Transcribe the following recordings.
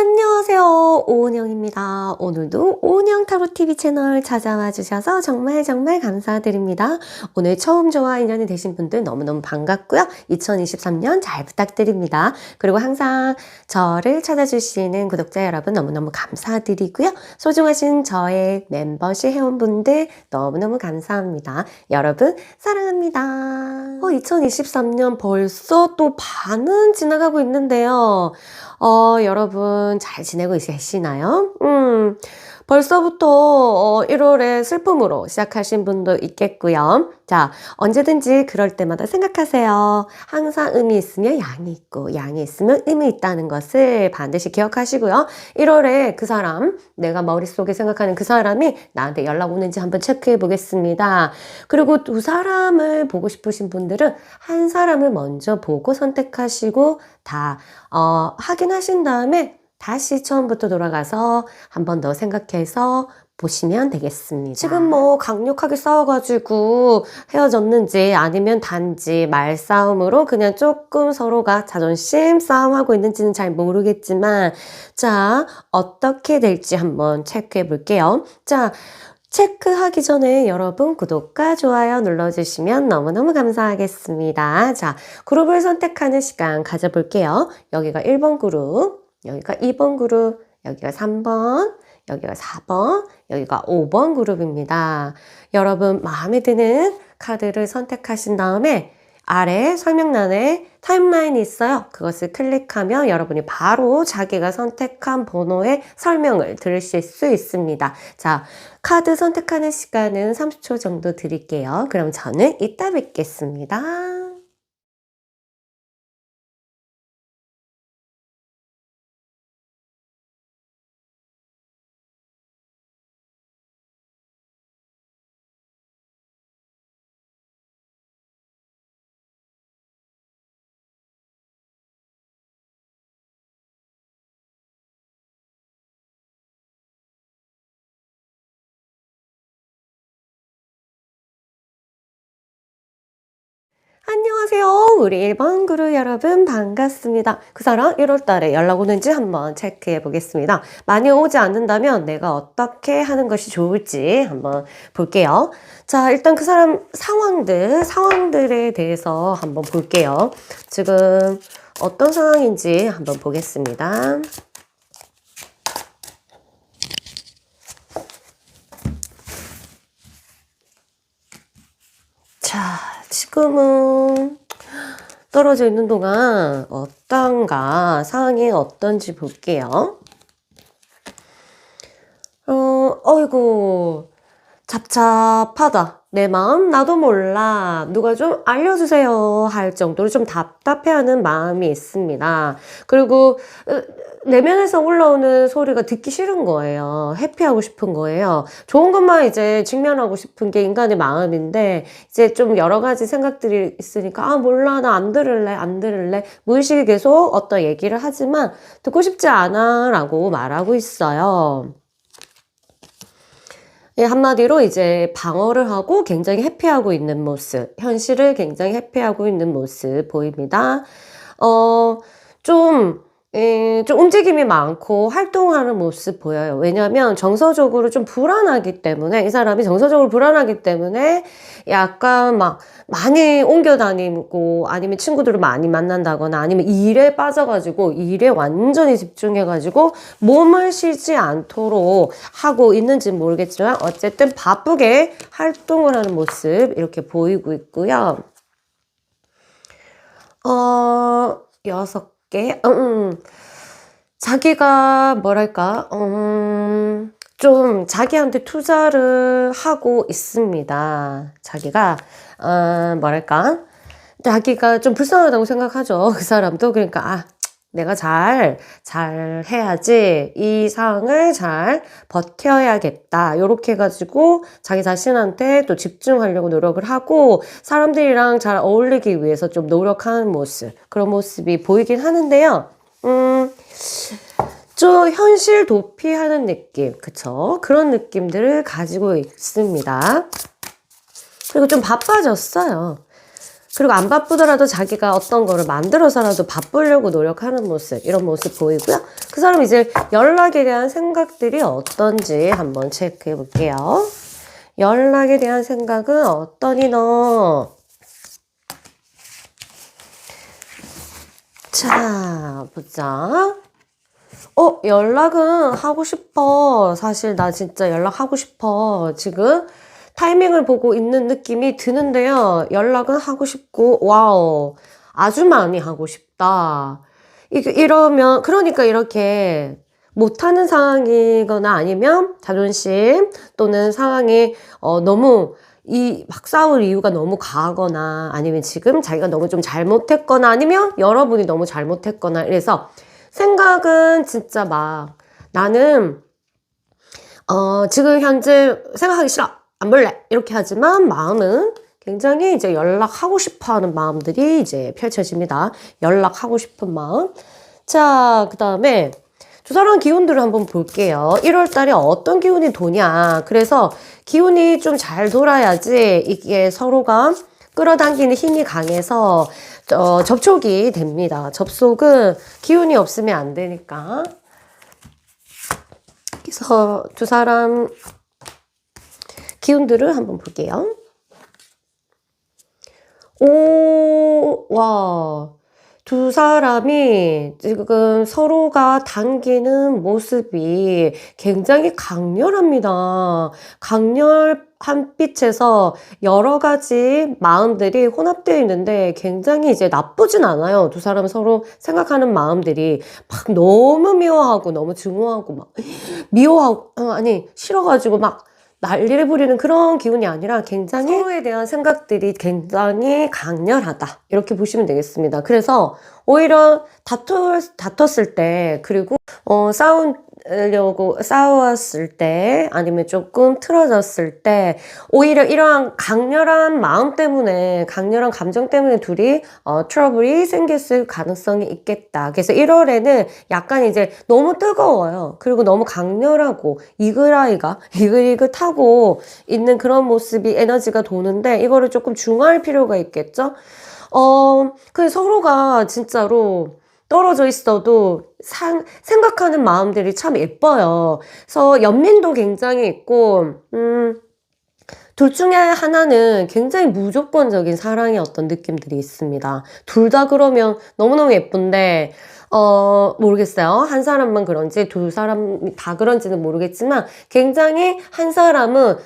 안녕하세요. 오은영입니다. 오늘도 오은영 타로TV 채널 찾아와 주셔서 정말 감사드립니다. 오늘 처음 저와 인연이 되신 분들 너무너무 반갑고요. 2023년 잘 부탁드립니다. 그리고 항상 저를 찾아주시는 구독자 여러분 너무너무 감사드리고요. 소중하신 저의 멤버십 회원분들 너무너무 감사합니다. 여러분 사랑합니다. 2023년 벌써 또 반은 지나가고 있는데요. 여러분 잘 지내고 계시나요? 벌써부터 1월에 슬픔으로 시작하신 분도 있겠고요. 자, 언제든지 그럴 때마다 생각하세요. 항상 음이 있으면 양이 있고 양이 있으면 음이 있다는 것을 반드시 기억하시고요. 1월에 그 사람, 내가 머릿속에 생각하는 그 사람이 나한테 연락 오는지 한번 체크해 보겠습니다. 그리고 두 사람을 보고 싶으신 분들은 한 사람을 먼저 보고 선택하시고 다 확인하신 다음에 다시 처음부터 돌아가서 한 번 더 생각해서 보시면 되겠습니다. 지금 강력하게 싸워가지고 헤어졌는지 아니면 단지 말싸움으로 그냥 조금 서로가 자존심 싸움하고 있는지는 잘 모르겠지만, 자, 어떻게 될지 한번 체크해 볼게요. 자, 체크하기 전에 여러분 구독과 좋아요 눌러주시면 너무너무 감사하겠습니다. 자, 그룹을 선택하는 시간 가져볼게요. 여기가 1번 그룹, 여기가 2번 그룹, 여기가 3번, 여기가 4번, 여기가 5번 그룹입니다. 여러분 마음에 드는 카드를 선택하신 다음에 아래 설명란에 타임라인이 있어요. 그것을 클릭하면 여러분이 바로 자기가 선택한 번호의 설명을 들으실 수 있습니다. 자, 카드 선택하는 시간은 30초 정도 드릴게요. 그럼 저는 이따 뵙겠습니다. 안녕하세요. 우리 1번 그룹 여러분 반갑습니다. 그 사람 1월 달에 연락 오는지 한번 체크해 보겠습니다. 많이 오지 않는다면 내가 어떻게 하는 것이 좋을지 한번 볼게요. 자, 일단 그 사람 상황들에 대해서 한번 볼게요. 지금 어떤 상황인지 한번 보겠습니다. 자, 지금은 떨어져 있는 동안 어떤가, 상황이 어떤지 볼게요. 어이구, 잡잡하다. 내 마음 나도 몰라. 누가 좀 알려주세요 할 정도로 좀 답답해하는 마음이 있습니다. 그리고 내면에서 올라오는 소리가 듣기 싫은 거예요. 회피하고 싶은 거예요. 좋은 것만 이제 직면하고 싶은 게 인간의 마음인데 이제 좀 여러 가지 생각들이 있으니까 아 몰라 나 안 들을래 무의식이 계속 어떤 얘기를 하지만 듣고 싶지 않아 라고 말하고 있어요. 예, 한마디로 이제 방어를 하고 굉장히 회피하고 있는 모습, 현실을 굉장히 회피하고 있는 모습 보입니다. 좀 움직임이 많고 활동하는 모습 보여요. 왜냐하면 정서적으로 좀 불안하기 때문에, 이 사람이 정서적으로 불안하기 때문에 약간 막 많이 옮겨 다니고 아니면 친구들을 많이 만난다거나 아니면 일에 빠져가지고 일에 완전히 집중해가지고 몸을 쉬지 않도록 하고 있는지 모르겠지만 어쨌든 바쁘게 활동을 하는 모습 이렇게 보이고 있고요. 6개. 자기가 뭐랄까, 좀 자기한테 투자를 하고 있습니다. 자기가, 뭐랄까, 자기가 좀 불쌍하다고 생각하죠. 그 사람도. 그러니까, 내가 잘 해야지. 이 상황을 잘 버텨야겠다. 요렇게 해가지고 자기 자신한테 또 집중하려고 노력을 하고 사람들이랑 잘 어울리기 위해서 좀 노력하는 모습. 그런 모습이 보이긴 하는데요. 좀 현실 도피하는 느낌. 그쵸? 그런 느낌들을 가지고 있습니다. 그리고 좀 바빠졌어요. 그리고 안 바쁘더라도 자기가 어떤 거를 만들어서라도 바쁘려고 노력하는 모습, 이런 모습 보이고요. 그 사람 이제 연락에 대한 생각들이 어떤지 한번 체크해 볼게요. 연락에 대한 생각은 어떠니 너? 자, 보자. 연락은 하고 싶어. 사실 나 진짜 연락하고 싶어. 지금 타이밍을 보고 있는 느낌이 드는데요. 연락은 하고 싶고, 와우. 아주 많이 하고 싶다. 이러면, 그러니까 이렇게 못하는 상황이거나 아니면 자존심 또는 상황이 너무 막 싸울 이유가 너무 과하거나 아니면 지금 자기가 너무 좀 잘못했거나 아니면 여러분이 너무 잘못했거나 이래서 생각은 진짜 막 나는 지금 현재 생각하기 싫어 안 볼래 이렇게 하지만 마음은 굉장히 이제 연락하고 싶어 하는 마음들이 이제 펼쳐집니다. 연락하고 싶은 마음. 자, 그 다음에 두 사람 기운들을 한번 볼게요. 1월 달에 어떤 기운이 도냐. 그래서 기운이 좀 잘 돌아야지 이게 서로가 끌어당기는 힘이 강해서 접촉이 됩니다. 접속은 기운이 없으면 안 되니까. 그래서 두 사람 기운들을 한번 볼게요. 와. 두 사람이 지금 서로가 당기는 모습이 굉장히 강렬합니다. 강렬한 빛에서 여러 가지 마음들이 혼합되어 있는데 굉장히 이제 나쁘진 않아요. 두 사람 서로 생각하는 마음들이 막 너무 미워하고 너무 증오하고 막 미워하고 아니 싫어가지고 막 난리를 부리는 그런 기운이 아니라 굉장히 서로에 대한 생각들이 굉장히 강렬하다. 이렇게 보시면 되겠습니다. 그래서 오히려 다퉜을 때, 그리고, 싸웠을 때, 아니면 조금 틀어졌을 때, 오히려 이러한 강렬한 마음 때문에, 강렬한 감정 때문에 둘이, 트러블이 생겼을 가능성이 있겠다. 그래서 1월에는 약간 이제 너무 뜨거워요. 그리고 너무 강렬하고, 이글이글하고 있는 그런 모습이 에너지가 도는데, 이거를 조금 중화할 필요가 있겠죠? 그 서로가 진짜로 떨어져 있어도 생각하는 마음들이 참 예뻐요. 그래서 연민도 굉장히 있고, 둘 중에 하나는 굉장히 무조건적인 사랑의 어떤 느낌들이 있습니다. 둘 다 그러면 너무너무 예쁜데, 모르겠어요. 한 사람만 그런지 두 사람 다 그런지는 모르겠지만, 굉장히 한 사람은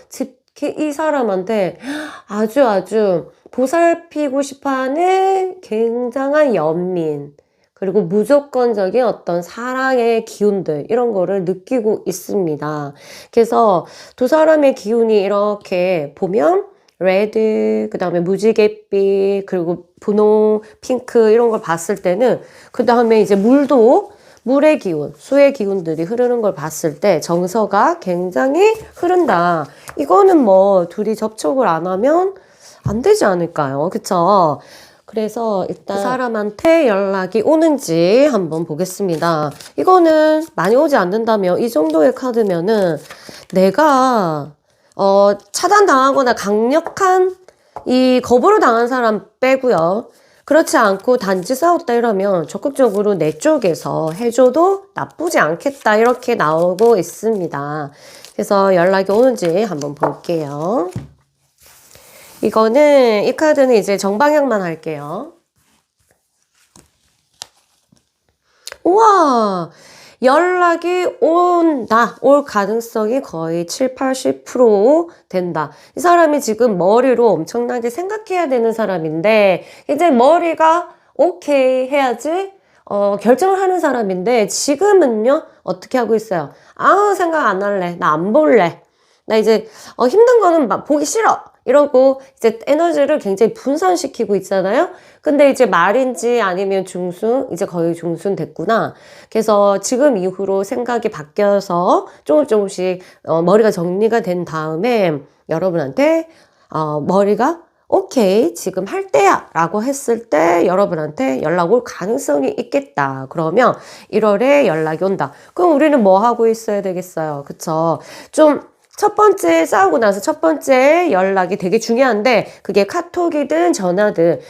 이 사람한테 아주 보살피고 싶어하는 굉장한 연민, 그리고 무조건적인 어떤 사랑의 기운들, 이런 거를 느끼고 있습니다. 그래서 두 사람의 기운이 이렇게 보면, 레드, 그 다음에 무지갯빛, 그리고 분홍, 핑크, 이런 걸 봤을 때는, 그 다음에 이제 물의 기운, 수의 기운들이 흐르는 걸 봤을 때 정서가 굉장히 흐른다. 이거는 뭐 둘이 접촉을 안 하면 안 되지 않을까요? 그쵸? 그래서 일단 그 사람한테 연락이 오는지 한번 보겠습니다. 이거는 많이 오지 않는다면 이 정도의 카드면은 내가 차단당하거나 강력한 이 거부를 당한 사람 빼고요. 그렇지 않고 단지 싸웠다 이러면 적극적으로 내 쪽에서 해줘도 나쁘지 않겠다 이렇게 나오고 있습니다. 그래서 연락이 오는지 한번 볼게요. 이 카드는 이제 정방향만 할게요. 우와! 연락이 올 가능성이 거의 7, 80% 된다. 이 사람이 지금 머리로 엄청나게 생각해야 되는 사람인데, 이제 머리가 오케이 해야지, 결정을 하는 사람인데, 지금은요, 어떻게 하고 있어요? 생각 안 할래. 나 안 볼래. 나 이제, 힘든 거는 막 보기 싫어. 이러고 이제 에너지를 굉장히 분산시키고 있잖아요. 근데 이제 말인지 아니면 이제 거의 중순 됐구나. 그래서 지금 이후로 생각이 바뀌어서 조금씩 머리가 정리가 된 다음에 여러분한테 머리가 오케이 지금 할 때야 라고 했을 때 여러분한테 연락 올 가능성이 있겠다. 그러면 1월에 연락이 온다. 그럼 우리는 뭐 하고 있어야 되겠어요? 그쵸? 좀 첫 번째 싸우고 나서 첫 번째 연락이 되게 중요한데 그게 카톡이든 전화든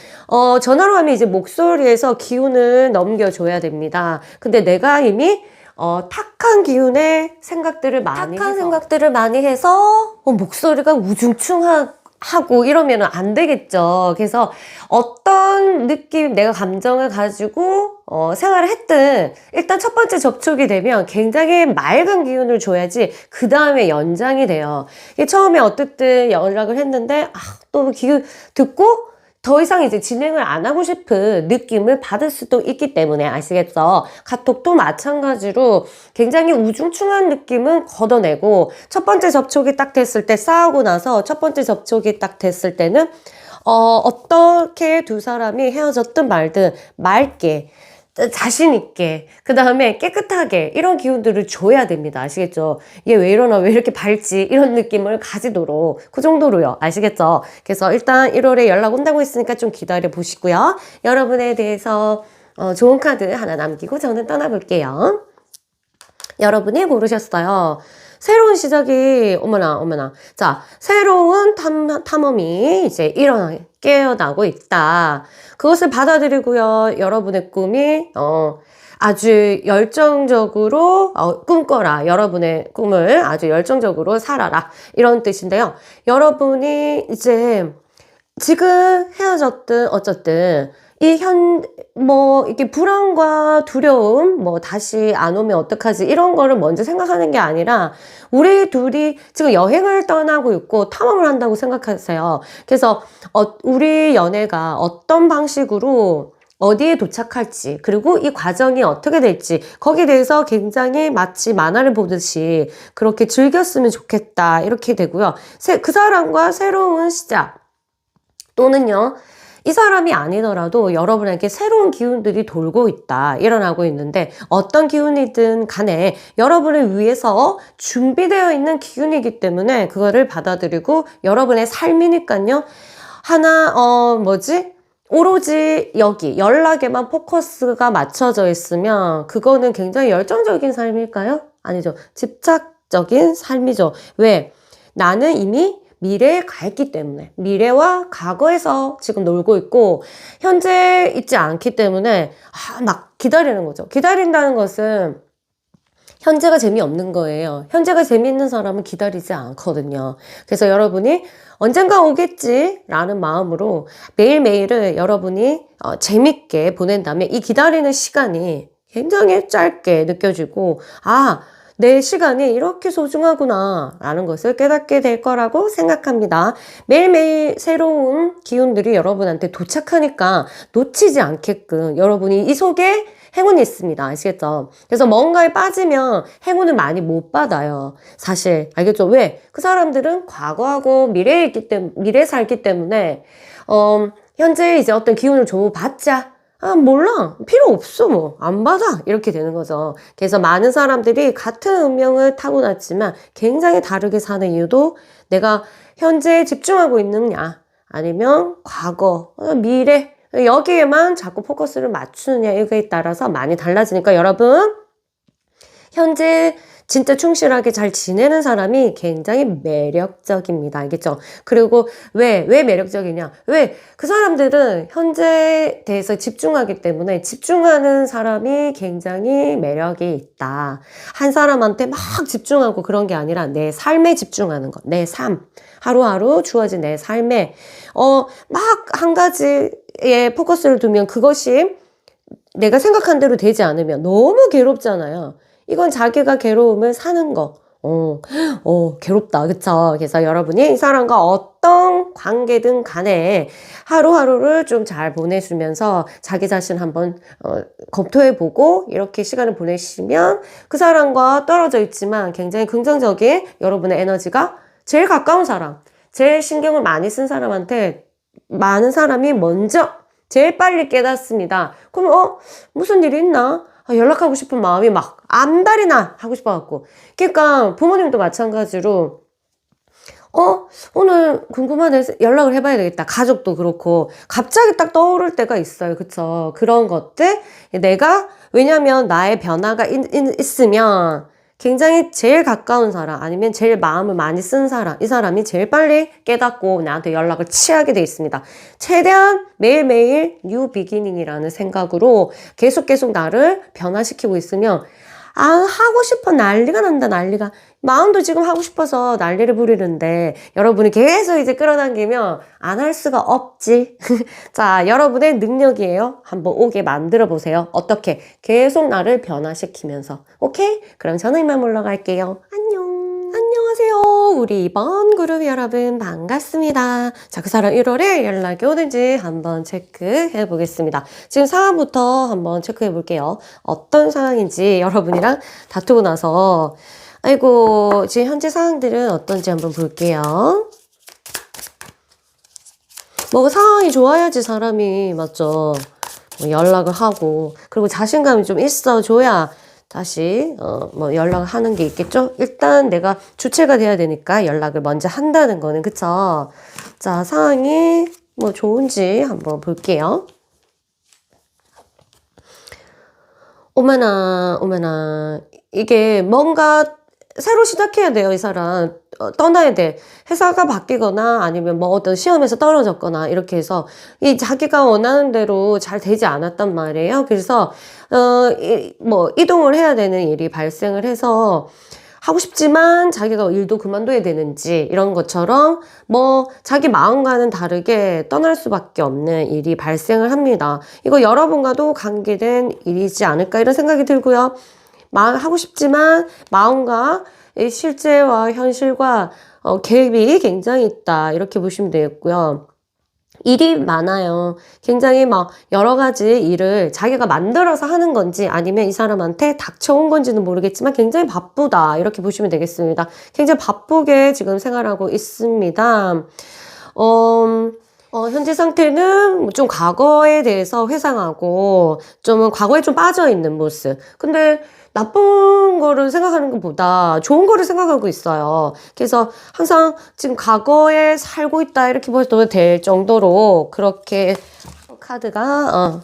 전화로 하면 이제 목소리에서 기운을 넘겨줘야 됩니다. 근데 내가 이미 탁한 기운의 생각들을 많이 해서 목소리가 우중충하고 이러면 안 되겠죠. 그래서 어떤 느낌, 내가 감정을 가지고 생활을 했든 일단 첫 번째 접촉이 되면 굉장히 맑은 기운을 줘야지 그 다음에 연장이 돼요. 이게 처음에 어쨌든 연락을 했는데 또 기운 듣고 더 이상 이제 진행을 안 하고 싶은 느낌을 받을 수도 있기 때문에 아시겠죠? 카톡도 마찬가지로 굉장히 우중충한 느낌은 걷어내고 첫 번째 접촉이 딱 됐을 때 싸우고 나서 첫 번째 접촉이 딱 됐을 때는 어떻게 두 사람이 헤어졌든 말든 맑게 자신 있게 그 다음에 깨끗하게 이런 기운들을 줘야 됩니다. 아시겠죠? 얘 왜 이러나 왜 이렇게 밝지 이런 느낌을 가지도록 그 정도로요. 아시겠죠? 그래서 일단 1월에 연락 온다고 했으니까 좀 기다려 보시고요. 여러분에 대해서 좋은 카드 하나 남기고 저는 떠나볼게요. 여러분이 고르셨어요. 새로운 시작이 어머나 자 새로운 탐험이 이제 깨어나고 있다. 그것을 받아들이고요. 여러분의 꿈이 아주 열정적으로 꿈꿔라. 여러분의 꿈을 아주 열정적으로 살아라. 이런 뜻인데요. 여러분이 이제 지금 헤어졌든 어쨌든 이게 불안과 두려움, 다시 안 오면 어떡하지, 이런 거를 먼저 생각하는 게 아니라, 우리 둘이 지금 여행을 떠나고 있고 탐험을 한다고 생각하세요. 그래서, 우리 연애가 어떤 방식으로 어디에 도착할지, 그리고 이 과정이 어떻게 될지, 거기에 대해서 굉장히 마치 만화를 보듯이 그렇게 즐겼으면 좋겠다, 이렇게 되고요. 그 사람과 새로운 시작, 또는요, 이 사람이 아니더라도 여러분에게 새로운 기운들이 돌고 있다, 일어나고 있는데 어떤 기운이든 간에 여러분을 위해서 준비되어 있는 기운이기 때문에 그거를 받아들이고 여러분의 삶이니까요. 오로지 여기 연락에만 포커스가 맞춰져 있으면 그거는 굉장히 열정적인 삶일까요? 아니죠. 집착적인 삶이죠. 왜? 나는 이미 미래에 가 있기 때문에, 미래와 과거에서 지금 놀고 있고 현재 있지 않기 때문에 막 기다리는 거죠. 기다린다는 것은 현재가 재미없는 거예요. 현재가 재미있는 사람은 기다리지 않거든요. 그래서 여러분이 언젠가 오겠지 라는 마음으로 매일매일을 여러분이 재밌게 보낸다면 이 기다리는 시간이 굉장히 짧게 느껴지고 내 시간이 이렇게 소중하구나 라는 것을 깨닫게 될 거라고 생각합니다. 매일매일 새로운 기운들이 여러분한테 도착하니까 놓치지 않게끔 여러분이 이 속에 행운이 있습니다. 아시겠죠? 그래서 뭔가에 빠지면 행운을 많이 못 받아요. 사실 알겠죠? 왜? 그 사람들은 과거하고 미래에 살기 때문에 현재 이제 어떤 기운을 줘봤자 몰라. 필요 없어. 안 받아. 이렇게 되는 거죠. 그래서 많은 사람들이 같은 운명을 타고났지만 굉장히 다르게 사는 이유도 내가 현재에 집중하고 있느냐, 아니면 과거, 미래, 여기에만 자꾸 포커스를 맞추느냐, 이거에 따라서 많이 달라지니까 여러분, 현재 진짜 충실하게 잘 지내는 사람이 굉장히 매력적입니다. 알겠죠? 그리고 왜 매력적이냐? 왜? 그 사람들은 현재에 대해서 집중하기 때문에 집중하는 사람이 굉장히 매력이 있다. 한 사람한테 막 집중하고 그런 게 아니라 내 삶에 집중하는 것. 내 삶. 하루하루 주어진 내 삶에 막 한 가지에 포커스를 두면 그것이 내가 생각한 대로 되지 않으면 너무 괴롭잖아요. 이건 자기가 괴로움을 사는 거. 괴롭다. 그쵸? 그래서 여러분이 이 사람과 어떤 관계든 간에 하루하루를 좀 잘 보내주면서 자기 자신 한번 검토해보고 이렇게 시간을 보내시면 그 사람과 떨어져 있지만 굉장히 긍정적인 여러분의 에너지가 제일 가까운 사람, 제일 신경을 많이 쓴 사람한테 많은 사람이 먼저 제일 빨리 깨닫습니다. 그럼 무슨 일이 있나? 연락하고 싶은 마음이 막 안달이나 하고 싶어갖고. 그러니까 부모님도 마찬가지로 오늘 궁금하네, 연락을 해봐야 되겠다. 가족도 그렇고 갑자기 딱 떠오를 때가 있어요. 그쵸? 그런 것들 왜냐면 나의 변화가 있으면 굉장히 제일 가까운 사람 아니면 제일 마음을 많이 쓴 사람, 이 사람이 제일 빨리 깨닫고 나한테 연락을 취하게 돼 있습니다. 최대한 매일매일 뉴 비기닝이라는 생각으로 계속 나를 변화시키고 있으면 하고 싶어 난리가 난다 난리가. 마음도 지금 하고 싶어서 난리를 부리는데 여러분이 계속 이제 끌어당기면 안 할 수가 없지. 자, 여러분의 능력이에요. 한번 오게 만들어 보세요. 어떻게? 계속 나를 변화시키면서. 오케이? 그럼 저는 이만 물러갈게요. 안녕. 안녕하세요. 우리 이번 그룹 여러분 반갑습니다. 자, 그 사람 1월에 연락이 오는지 한번 체크해 보겠습니다. 지금 상황부터 한번 체크해 볼게요. 어떤 상황인지 여러분이랑 다투고 나서 아이고 지금 현재 상황들은 어떤지 한번 볼게요. 뭐 상황이 좋아야지 사람이 맞죠. 뭐 연락을 하고 그리고 자신감이 좀 있어줘야 다시 뭐 연락을 하는 게 있겠죠. 일단 내가 주체가 돼야 되니까 연락을 먼저 한다는 거는 그쵸. 자, 상황이 뭐 좋은지 한번 볼게요. 어머나 이게 뭔가 새로 시작해야 돼요. 이 사람 떠나야 돼. 회사가 바뀌거나 아니면 뭐 어떤 시험에서 떨어졌거나 이렇게 해서 이 자기가 원하는 대로 잘 되지 않았단 말이에요. 그래서 뭐 이동을 해야 되는 일이 발생을 해서 하고 싶지만 자기가 일도 그만둬야 되는지 이런 것처럼 뭐 자기 마음과는 다르게 떠날 수밖에 없는 일이 발생을 합니다. 이거 여러분과도 관계된 일이지 않을까 이런 생각이 들고요. 하고 싶지만 마음과 실제와 현실과 갭이 굉장히 있다 이렇게 보시면 되겠고요. 일이 많아요. 굉장히 막 여러 가지 일을 자기가 만들어서 하는 건지 아니면 이 사람한테 닥쳐온 건지는 모르겠지만 굉장히 바쁘다 이렇게 보시면 되겠습니다. 굉장히 바쁘게 지금 생활하고 있습니다. 현재 상태는 좀 과거에 대해서 회상하고 좀 과거에 좀 빠져있는 모습. 근데 나쁜 거를 생각하는 것보다 좋은 거를 생각하고 있어요. 그래서 항상 지금 과거에 살고 있다 이렇게 보셔도 될 정도로 그렇게 카드가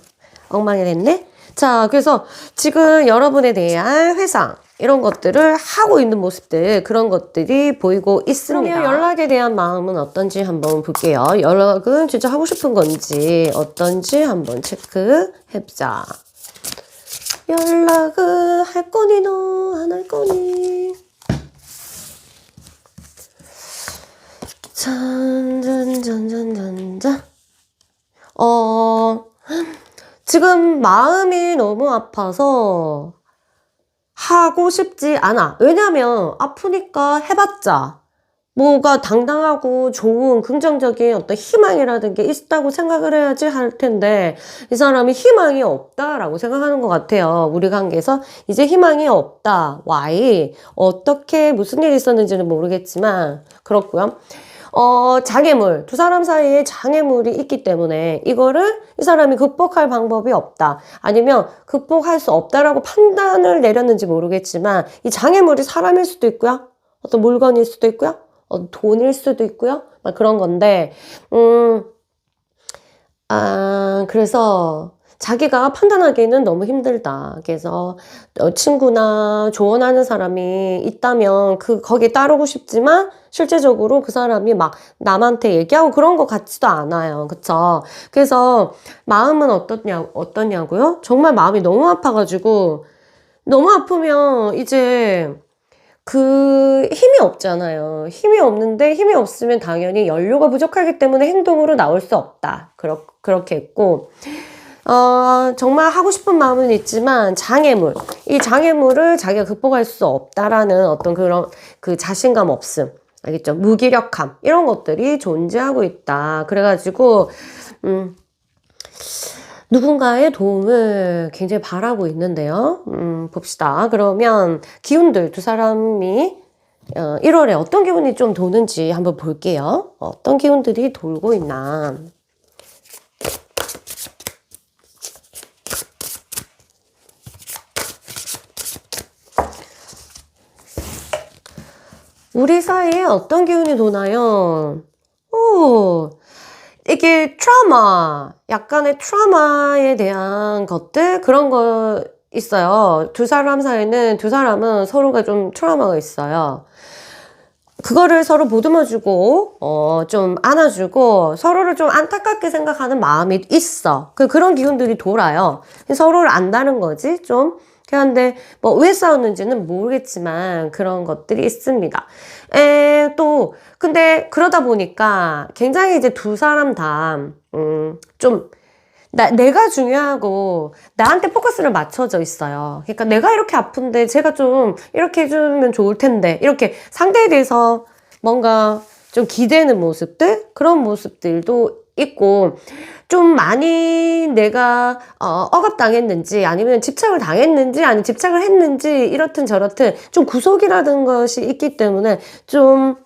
엉망이 됐네. 자, 그래서 지금 여러분에 대한 회상 이런 것들을 하고 있는 모습들 그런 것들이 보이고 있습니다. 그러면 연락에 대한 마음은 어떤지 한번 볼게요. 연락은 진짜 하고 싶은 건지 어떤지 한번 체크해보자. 연락을 할 거니 너 안 할 거니. 잔잔잔잔잔잔. 지금 마음이 너무 아파서 하고 싶지 않아. 왜냐면 아프니까 해봤자 뭐가 당당하고 좋은 긍정적인 어떤 희망이라는 게 있다고 생각을 해야지 할 텐데 이 사람이 희망이 없다라고 생각하는 것 같아요. 우리 관계에서 이제 희망이 없다. Why? 어떻게 무슨 일이 있었는지는 모르겠지만 그렇고요. 장애물, 두 사람 사이에 장애물이 있기 때문에 이거를 이 사람이 극복할 방법이 없다. 아니면 극복할 수 없다라고 판단을 내렸는지 모르겠지만 이 장애물이 사람일 수도 있고요. 어떤 물건일 수도 있고요. 돈일 수도 있고요. 막 그런 건데, 그래서 자기가 판단하기는 너무 힘들다. 그래서 친구나 조언하는 사람이 있다면 거기에 따르고 싶지만 실제적으로 그 사람이 막 남한테 얘기하고 그런 것 같지도 않아요. 그쵸? 그래서 마음은 어떠냐고요? 정말 마음이 너무 아파가지고 너무 아프면 이제 힘이 없잖아요. 힘이 없는데 힘이 없으면 당연히 연료가 부족하기 때문에 행동으로 나올 수 없다. 그렇게 했고 정말 하고 싶은 마음은 있지만 이 장애물을 자기가 극복할 수 없다라는 어떤 그런 자신감 없음. 알겠죠? 무기력함. 이런 것들이 존재하고 있다. 그래가지고, 누군가의 도움을 굉장히 바라고 있는데요. 봅시다. 그러면 기운들 두 사람이 1월에 어떤 기운이 좀 도는지 한번 볼게요. 어떤 기운들이 돌고 있나. 우리 사이에 어떤 기운이 도나요? 이게 약간의 트라우마에 대한 것들, 그런 거 있어요. 두 사람 사이는 두 사람은 서로가 좀 트라우마가 있어요. 그거를 서로 보듬어주고, 좀 안아주고, 서로를 좀 안타깝게 생각하는 마음이 있어. 그런 기운들이 돌아요. 서로를 안다는 거지, 좀. 그런데, 뭐, 왜 싸웠는지는 모르겠지만, 그런 것들이 있습니다. 근데, 그러다 보니까, 굉장히 이제 두 사람 다, 좀, 내가 중요하고 나한테 포커스를 맞춰져 있어요. 그러니까 내가 이렇게 아픈데 제가 좀 이렇게 해주면 좋을 텐데 이렇게 상대에 대해서 뭔가 좀 기대는 모습들 그런 모습들도 있고 좀 많이 내가 억압당했는지 아니면 집착을 당했는지 아니면 집착을 했는지 이렇든 저렇든 좀 구속이라는 것이 있기 때문에 좀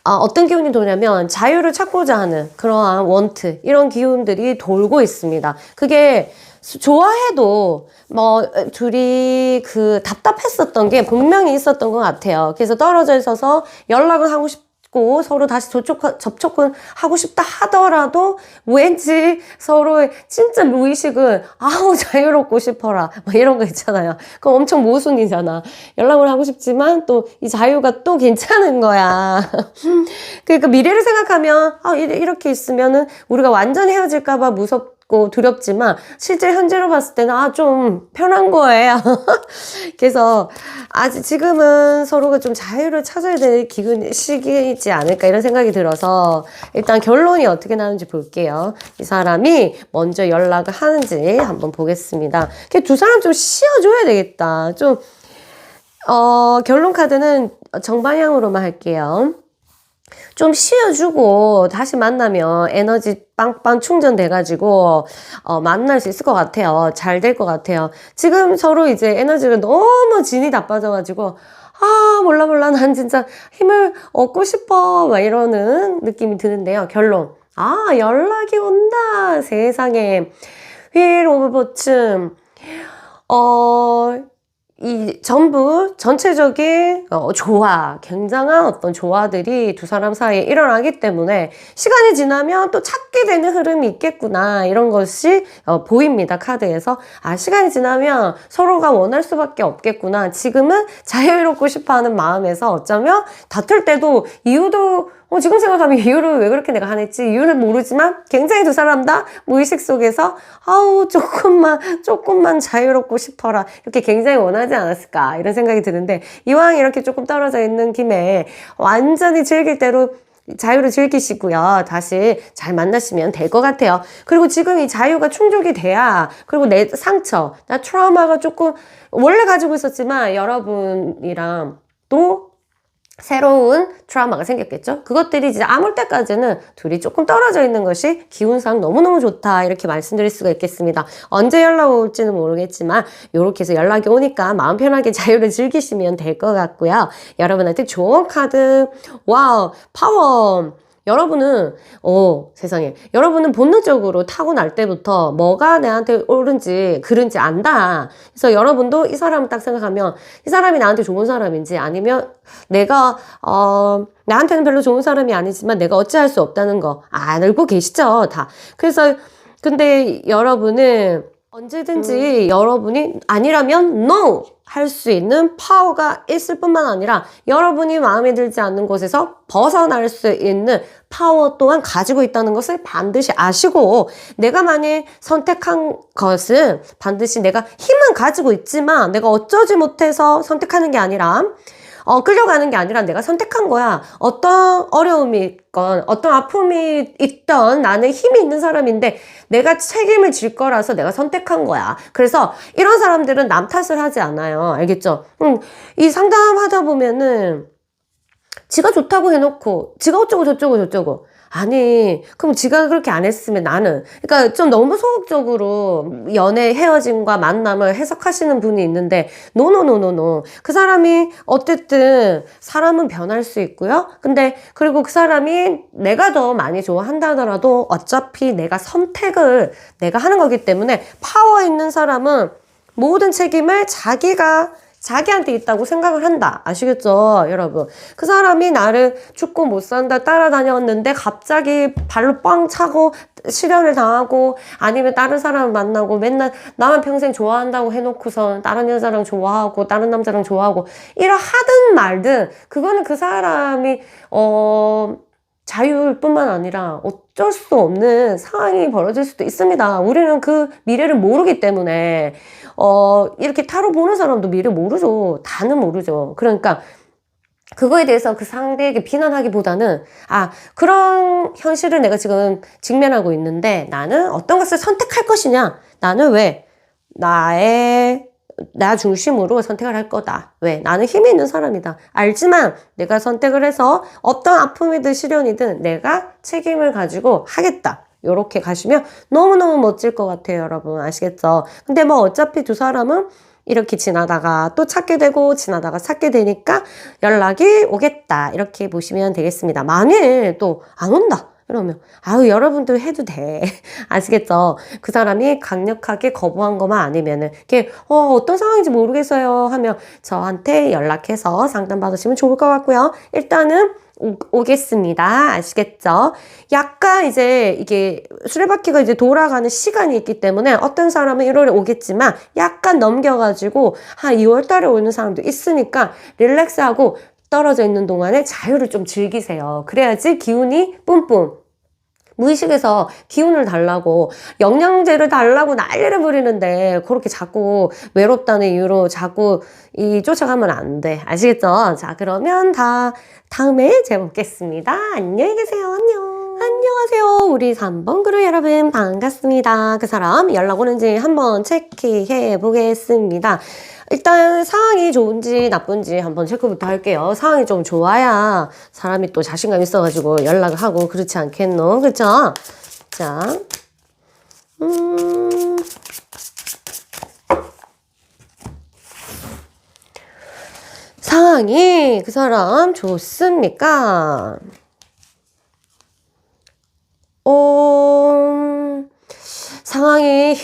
어떤 기운이 도냐면 자유를 찾고자 하는 그러한 원트 이런 기운들이 돌고 있습니다. 그게 좋아해도 뭐 둘이 답답했었던 게 분명히 있었던 것 같아요. 그래서 떨어져 있어서 연락을 하고 싶고 서로 다시 접촉은 하고 싶다 하더라도 왠지 서로의 진짜 무의식은 아우 자유롭고 싶어라 뭐 이런 거 있잖아요. 그럼 엄청 모순이잖아. 연락을 하고 싶지만 또 이 자유가 또 괜찮은 거야. 그러니까 미래를 생각하면 이렇게 있으면은 우리가 완전히 헤어질까 봐 무섭고 두렵지만 실제 현재로 봤을 때는 좀 편한 거예요. 그래서 아직 지금은 서로가 좀 자유를 찾아야 될 시기이지 않을까 이런 생각이 들어서 일단 결론이 어떻게 나오는지 볼게요. 이 사람이 먼저 연락을 하는지 한번 보겠습니다. 두 사람 좀 씌워줘야 되겠다. 좀 결론 카드는 정방향으로만 할게요. 좀 쉬어주고 다시 만나면 에너지 빵빵 충전돼가지고 만날 수 있을 것 같아요. 잘 될 것 같아요. 지금 서로 이제 에너지가 너무 진이 다 빠져가지고 몰라 난 진짜 힘을 얻고 싶어 막 이러는 느낌이 드는데요. 결론 연락이 온다. 세상에 휠 오브 포춘 이 전부 전체적인 굉장한 어떤 조화들이 두 사람 사이에 일어나기 때문에 시간이 지나면 또 찾게 되는 흐름이 있겠구나 이런 것이 보입니다. 카드에서 시간이 지나면 서로가 원할 수밖에 없겠구나. 지금은 자유롭고 싶어하는 마음에서 어쩌면 다툴 때도 이유도 지금 생각하면 이유를 왜 그렇게 내가 화냈지? 이유는 모르지만 굉장히 두 사람 다 무의식 속에서 조금만 자유롭고 싶어라. 이렇게 굉장히 원하지 않았을까? 이런 생각이 드는데 이왕 이렇게 조금 떨어져 있는 김에 완전히 즐길 대로 자유를 즐기시고요. 다시 잘 만나시면 될 것 같아요. 그리고 지금 이 자유가 충족이 돼야 그리고 내 상처, 나 트라우마가 조금 원래 가지고 있었지만 여러분이랑 또 새로운 트라우마가 생겼겠죠? 그것들이 이제 아물 때까지는 둘이 조금 떨어져 있는 것이 기운상 너무너무 좋다 이렇게 말씀드릴 수가 있겠습니다. 언제 연락 올지는 모르겠지만 이렇게 해서 연락이 오니까 마음 편하게 자유를 즐기시면 될 것 같고요. 여러분한테 좋은 카드 와우 파워 여러분은 세상에 여러분은 본능적으로 타고날 때부터 뭐가 내한테 옳은지 그른지 안다. 그래서 여러분도 이 사람을 딱 생각하면 이 사람이 나한테 좋은 사람인지 아니면 내가 나한테는 별로 좋은 사람이 아니지만 내가 어찌할 수 없다는 거 알고 계시죠 다. 그래서 근데 여러분은 언제든지 여러분이 아니라면 no 할 수 있는 파워가 있을 뿐만 아니라 여러분이 마음에 들지 않는 곳에서 벗어날 수 있는 파워 또한 가지고 있다는 것을 반드시 아시고 내가 만약 선택한 것은 반드시 내가 힘은 가지고 있지만 내가 어쩌지 못해서 선택하는 게 아니라 끌려가는 게 아니라 내가 선택한 거야. 어떤 어려움이 있건 어떤 아픔이 있던 나는 힘이 있는 사람인데 내가 책임을 질 거라서 내가 선택한 거야. 그래서 이런 사람들은 남 탓을 하지 않아요. 알겠죠? 이 상담하다 보면은 지가 좋다고 해놓고 지가 어쩌고 저쩌고 아니 그럼 지가 그렇게 안 했으면 나는 그러니까 좀 너무 소극적으로 연애 헤어짐과 만남을 해석하시는 분이 있는데 노노노노노 그 사람이 어쨌든 사람은 변할 수 있고요. 근데 그리고 그 사람이 내가 더 많이 좋아한다 하더라도 어차피 내가 선택을 내가 하는 거기 때문에 파워 있는 사람은 모든 책임을 자기가 자기한테 있다고 생각을 한다. 아시겠죠, 여러분? 그 사람이 나를 죽고 못 산다 따라다녔는데 갑자기 발로 뻥 차고 실연을 당하고 아니면 다른 사람을 만나고 맨날 나만 평생 좋아한다고 해놓고선 다른 여자랑 좋아하고 다른 남자랑 좋아하고 하든 말든 그거는 그 사람이 자유뿐만 아니라 어쩔 수 없는 상황이 벌어질 수도 있습니다. 우리는 그 미래를 모르기 때문에 이렇게 타로 보는 사람도 미래 모르죠. 다는 모르죠. 그러니까 그거에 대해서 그 상대에게 비난하기보다는 그런 현실을 내가 지금 직면하고 있는데 나는 어떤 것을 선택할 것이냐? 나는 왜? 나 중심으로 선택을 할 거다. 왜? 나는 힘이 있는 사람이다. 알지만 내가 선택을 해서 어떤 아픔이든 시련이든 내가 책임을 가지고 하겠다. 요렇게 가시면 너무너무 멋질 것 같아요, 여러분. 아시겠죠? 근데 뭐 어차피 두 사람은 이렇게 지나다가 또 찾게 되고 지나다가 찾게 되니까 연락이 오겠다. 이렇게 보시면 되겠습니다. 만일 또 안 온다. 그러면 여러분들 해도 돼. 아시겠죠? 그 사람이 강력하게 거부한 것만 아니면은 이게 어떤 상황인지 모르겠어요 하면 저한테 연락해서 상담 받으시면 좋을 것 같고요. 일단은 오겠습니다. 아시겠죠? 약간 이제 이게 수레바퀴가 이제 돌아가는 시간이 있기 때문에 어떤 사람은 1월에 오겠지만 약간 넘겨가지고 한 2월 달에 오는 사람도 있으니까 릴렉스하고 떨어져 있는 동안에 자유를 좀 즐기세요. 그래야지 기운이 뿜뿜. 무의식에서 기운을 달라고 영양제를 달라고 난리를 부리는데 그렇게 자꾸 외롭다는 이유로 자꾸 쫓아가면 안 돼. 아시겠죠? 자, 그러면 다음에 제가 뵙겠습니다. 안녕히 계세요. 안녕. 안녕하세요. 우리 3번 그룹 여러분 반갑습니다. 그 사람 연락 오는지 한번 체크해 보겠습니다. 일단 상황이 좋은지 나쁜지 한번 체크부터 할게요. 상황이 좀 좋아야 사람이 또 자신감 있어가지고 연락을 하고 그렇지 않겠노? 그쵸? 자, 상황이 그 사람 좋습니까? 상황이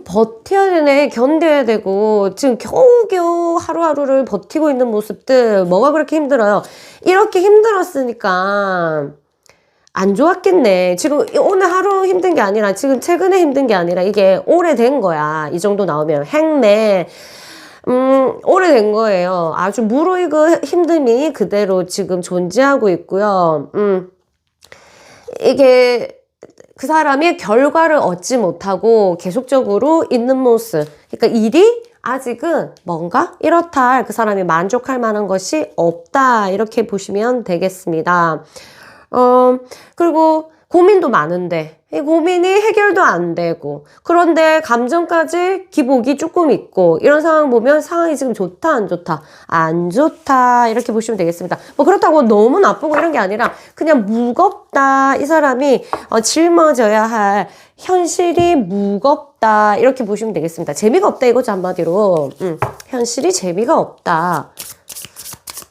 버텨야 되네, 견뎌야 되고, 지금 겨우겨우 하루하루를 버티고 있는 모습들, 뭐가 그렇게 힘들어요? 이렇게 힘들었으니까, 안 좋았겠네. 지금 오늘 하루 힘든 게 아니라, 지금 최근에 힘든 게 아니라, 이게 오래된 거야. 이 정도 나오면. 행내. 오래된 거예요. 아주 무르익은 힘듦이 그대로 지금 존재하고 있고요. 이게, 그 사람이 결과를 얻지 못하고 계속적으로 있는 모습. 그러니까 일이 아직은 뭔가 이렇다 할 그 사람이 만족할 만한 것이 없다. 이렇게 보시면 되겠습니다. 그리고 고민도 많은데 이 고민이 해결도 안 되고 그런데 감정까지 기복이 조금 있고 이런 상황 보면 상황이 지금 좋다 안 좋다? 안 좋다 이렇게 보시면 되겠습니다. 뭐 그렇다고 너무 나쁘고 이런 게 아니라 그냥 무겁다. 이 사람이 짊어져야 할 현실이 무겁다 이렇게 보시면 되겠습니다. 재미가 없다 이거죠 한마디로. 현실이 재미가 없다.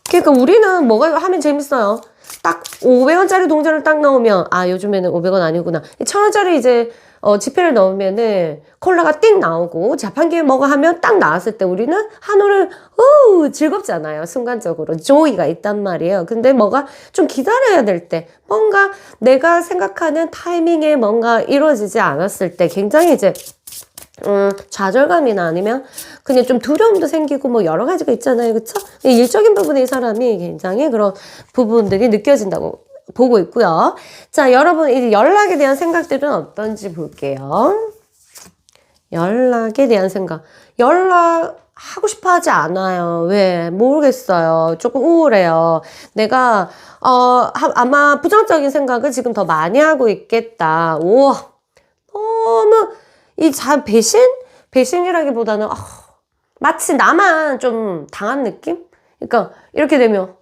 그러니까 우리는 뭐가 하면 재밌어요? 딱 500원짜리 동전을 딱 넣으면 요즘에는 500원 아니구나. 1000원짜리 이제 지폐를 넣으면은 콜라가 띵 나오고 자판기에 뭐가 하면 딱 나왔을 때 우리는 한우를 즐겁잖아요. 순간적으로 조이가 있단 말이에요. 근데 뭐가 좀 기다려야 될 때 뭔가 내가 생각하는 타이밍에 뭔가 이루어지지 않았을 때 굉장히 이제 좌절감이나 아니면 그냥 좀 두려움도 생기고 뭐 여러 가지가 있잖아요. 그쵸? 일적인 부분에 이 사람이 굉장히 그런 부분들이 느껴진다고 보고 있고요. 자, 여러분 이제 연락에 대한 생각들은 어떤지 볼게요. 연락에 대한 생각. 연락하고 싶어 하지 않아요. 왜? 모르겠어요. 조금 우울해요. 내가 아마 부정적인 생각을 지금 더 많이 하고 있겠다. 우와. 너무 배신이라기보다는 마치 나만 좀 당한 느낌? 그러니까 이렇게 되면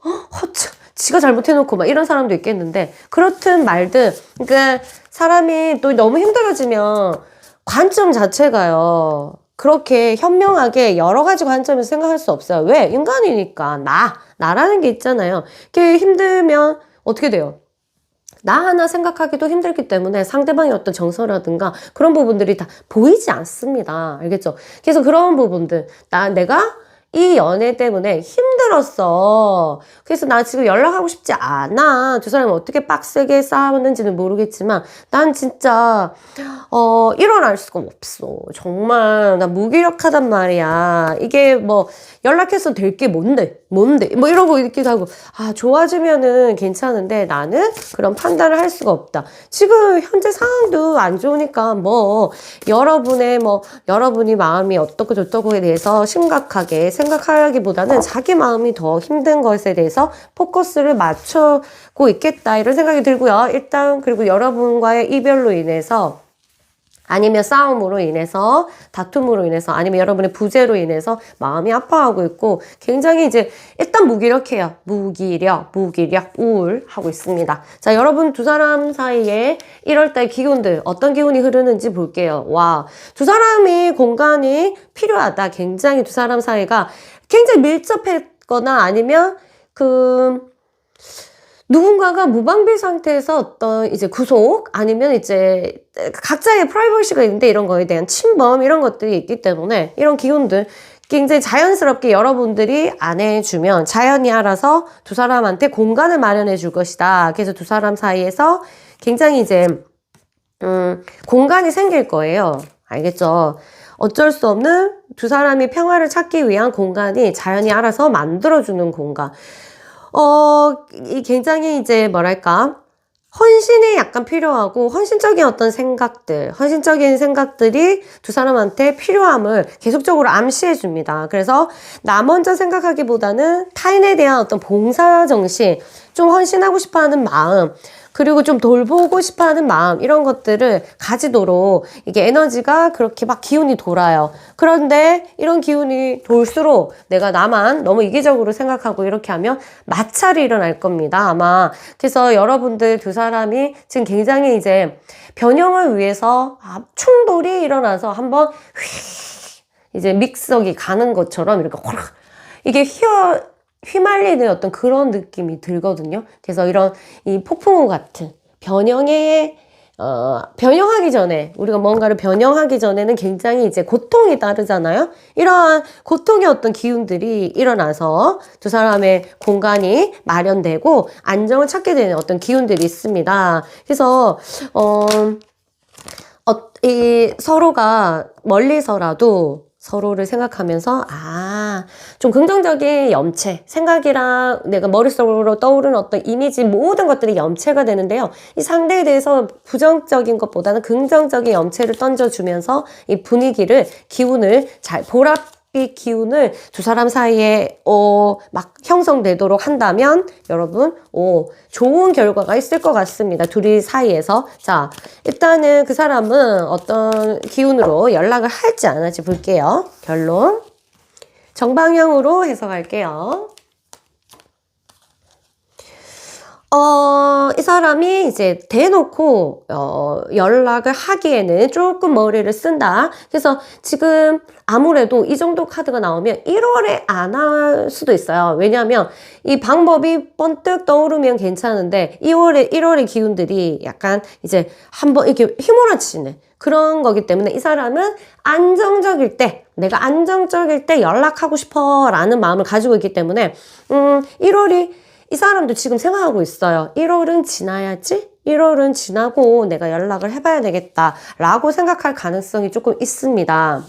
지가 잘못해놓고 막 이런 사람도 있겠는데 그렇든 말든 그러니까 사람이 또 너무 힘들어지면 관점 자체가요. 그렇게 현명하게 여러 가지 관점에서 생각할 수 없어요. 왜? 인간이니까 나라는 게 있잖아요. 이렇게 힘들면 어떻게 돼요? 나 하나 생각하기도 힘들기 때문에 상대방의 어떤 정서라든가 그런 부분들이 다 보이지 않습니다. 알겠죠? 그래서 그런 부분들, 내가 이 연애 때문에 힘들었어. 그래서 나 지금 연락하고 싶지 않아. 두 사람이 어떻게 빡세게 싸웠는지는 모르겠지만 난 진짜 일어날 수가 없어. 정말 나 무기력하단 말이야. 이게 뭐 연락해서 될 게 뭔데 뭐 이러고 있기도 하고, 좋아지면은 괜찮은데 나는 그런 판단을 할 수가 없다. 지금 현재 상황도 안 좋으니까 여러분이 마음이 어떻고 저떻고에 대해서 심각하게 생각하기보다는 자기 마음이 더 힘든 것에 대해서 포커스를 맞추고 있겠다, 이런 생각이 들고요. 일단 그리고 여러분과의 이별로 인해서, 아니면 싸움으로 인해서, 다툼으로 인해서, 아니면 여러분의 부재로 인해서 마음이 아파하고 있고, 굉장히 이제 일단 무기력해요. 무기력, 우울하고 있습니다. 자, 여러분 두 사람 사이에 1월달 기운들, 어떤 기운이 흐르는지 볼게요. 와, 두 사람이 공간이 필요하다. 굉장히 두 사람 사이가 굉장히 밀접했거나, 아니면 누군가가 무방비 상태에서 어떤 이제 구속, 아니면 이제 각자의 프라이버시가 있는데 이런 거에 대한 침범, 이런 것들이 있기 때문에 이런 기운들 굉장히 자연스럽게 여러분들이 안 해주면 자연이 알아서 두 사람한테 공간을 마련해 줄 것이다. 그래서 두 사람 사이에서 굉장히 이제 공간이 생길 거예요. 알겠죠? 어쩔 수 없는 두 사람이 평화를 찾기 위한 공간이 자연이 알아서 만들어주는 공간. 이 굉장히 이제 헌신이 약간 필요하고, 헌신적인 생각들이 두 사람한테 필요함을 계속적으로 암시해 줍니다. 그래서 나 먼저 생각하기보다는 타인에 대한 어떤 봉사정신, 좀 헌신하고 싶어 하는 마음, 그리고 좀 돌보고 싶어 하는 마음, 이런 것들을 가지도록 이게 에너지가 그렇게 막 기운이 돌아요. 그런데 이런 기운이 돌수록 내가 나만 너무 이기적으로 생각하고 이렇게 하면 마찰이 일어날 겁니다, 아마. 그래서 여러분들 두 사람이 지금 굉장히 이제 변형을 위해서 충돌이 일어나서 한번 이제 믹서기 가는 것처럼 이렇게 이게 휘말리는 어떤 그런 느낌이 들거든요. 그래서 이런 이 폭풍우 같은 변형하기 전에, 우리가 뭔가를 변형하기 전에는 굉장히 이제 고통이 따르잖아요. 이러한 고통의 어떤 기운들이 일어나서 두 사람의 공간이 마련되고 안정을 찾게 되는 어떤 기운들이 있습니다. 그래서 이 서로가 멀리서라도 서로를 생각하면서 좀 긍정적인 염체, 생각이랑 내가 머릿속으로 떠오르는 어떤 이미지, 모든 것들이 염체가 되는데요. 이 상대에 대해서 부정적인 것보다는 긍정적인 염체를 던져주면서 이 분위기를, 기운을 보랏빛 기운을 두 사람 사이에 막 형성되도록 한다면 여러분 좋은 결과가 있을 것 같습니다. 둘이 사이에서. 자, 일단은 그 사람은 어떤 기운으로 연락을 할지 안 할지 볼게요. 결론 정방향으로 해석할게요. 이 사람이 이제 대놓고 연락을 하기에는 조금 머리를 쓴다. 그래서 지금 아무래도 이 정도 카드가 나오면 1월에 안 할 수도 있어요. 왜냐하면 이 방법이 번뜩 떠오르면 괜찮은데 1월의 기운들이 약간 이제 한번 이렇게 휘몰아치는 그런 거기 때문에, 이 사람은 내가 안정적일 때 연락하고 싶어 라는 마음을 가지고 있기 때문에 1월이 이 사람도 지금 생각하고 있어요. 1월은 지나야지? 1월은 지나고 내가 연락을 해봐야 되겠다 라고 생각할 가능성이 조금 있습니다.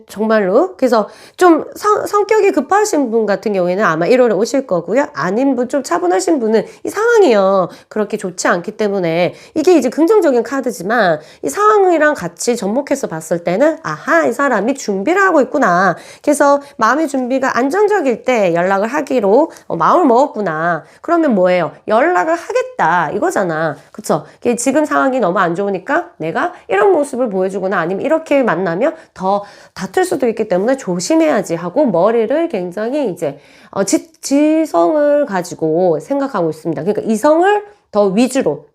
정말로. 그래서 좀 성격이 급하신 분 같은 경우에는 아마 1월에 오실 거고요. 아닌 분, 좀 차분하신 분은 이 상황이요, 그렇게 좋지 않기 때문에, 이게 이제 긍정적인 카드지만 이 상황이랑 같이 접목해서 봤을 때는 이 사람이 준비를 하고 있구나. 그래서 마음의 준비가 안정적일 때 연락을 하기로 마음을 먹었구나. 그러면 뭐예요? 연락을 하겠다 이거잖아. 그쵸? 지금 상황이 너무 안 좋으니까 내가 이런 모습을 보여주거나 아니면 이렇게 만나면 더 다툴 수도 있기 때문에 조심해야지 하고 머리를 굉장히 이제 지성을 가지고 생각하고 있습니다. 그러니까 이성을 더 위주로,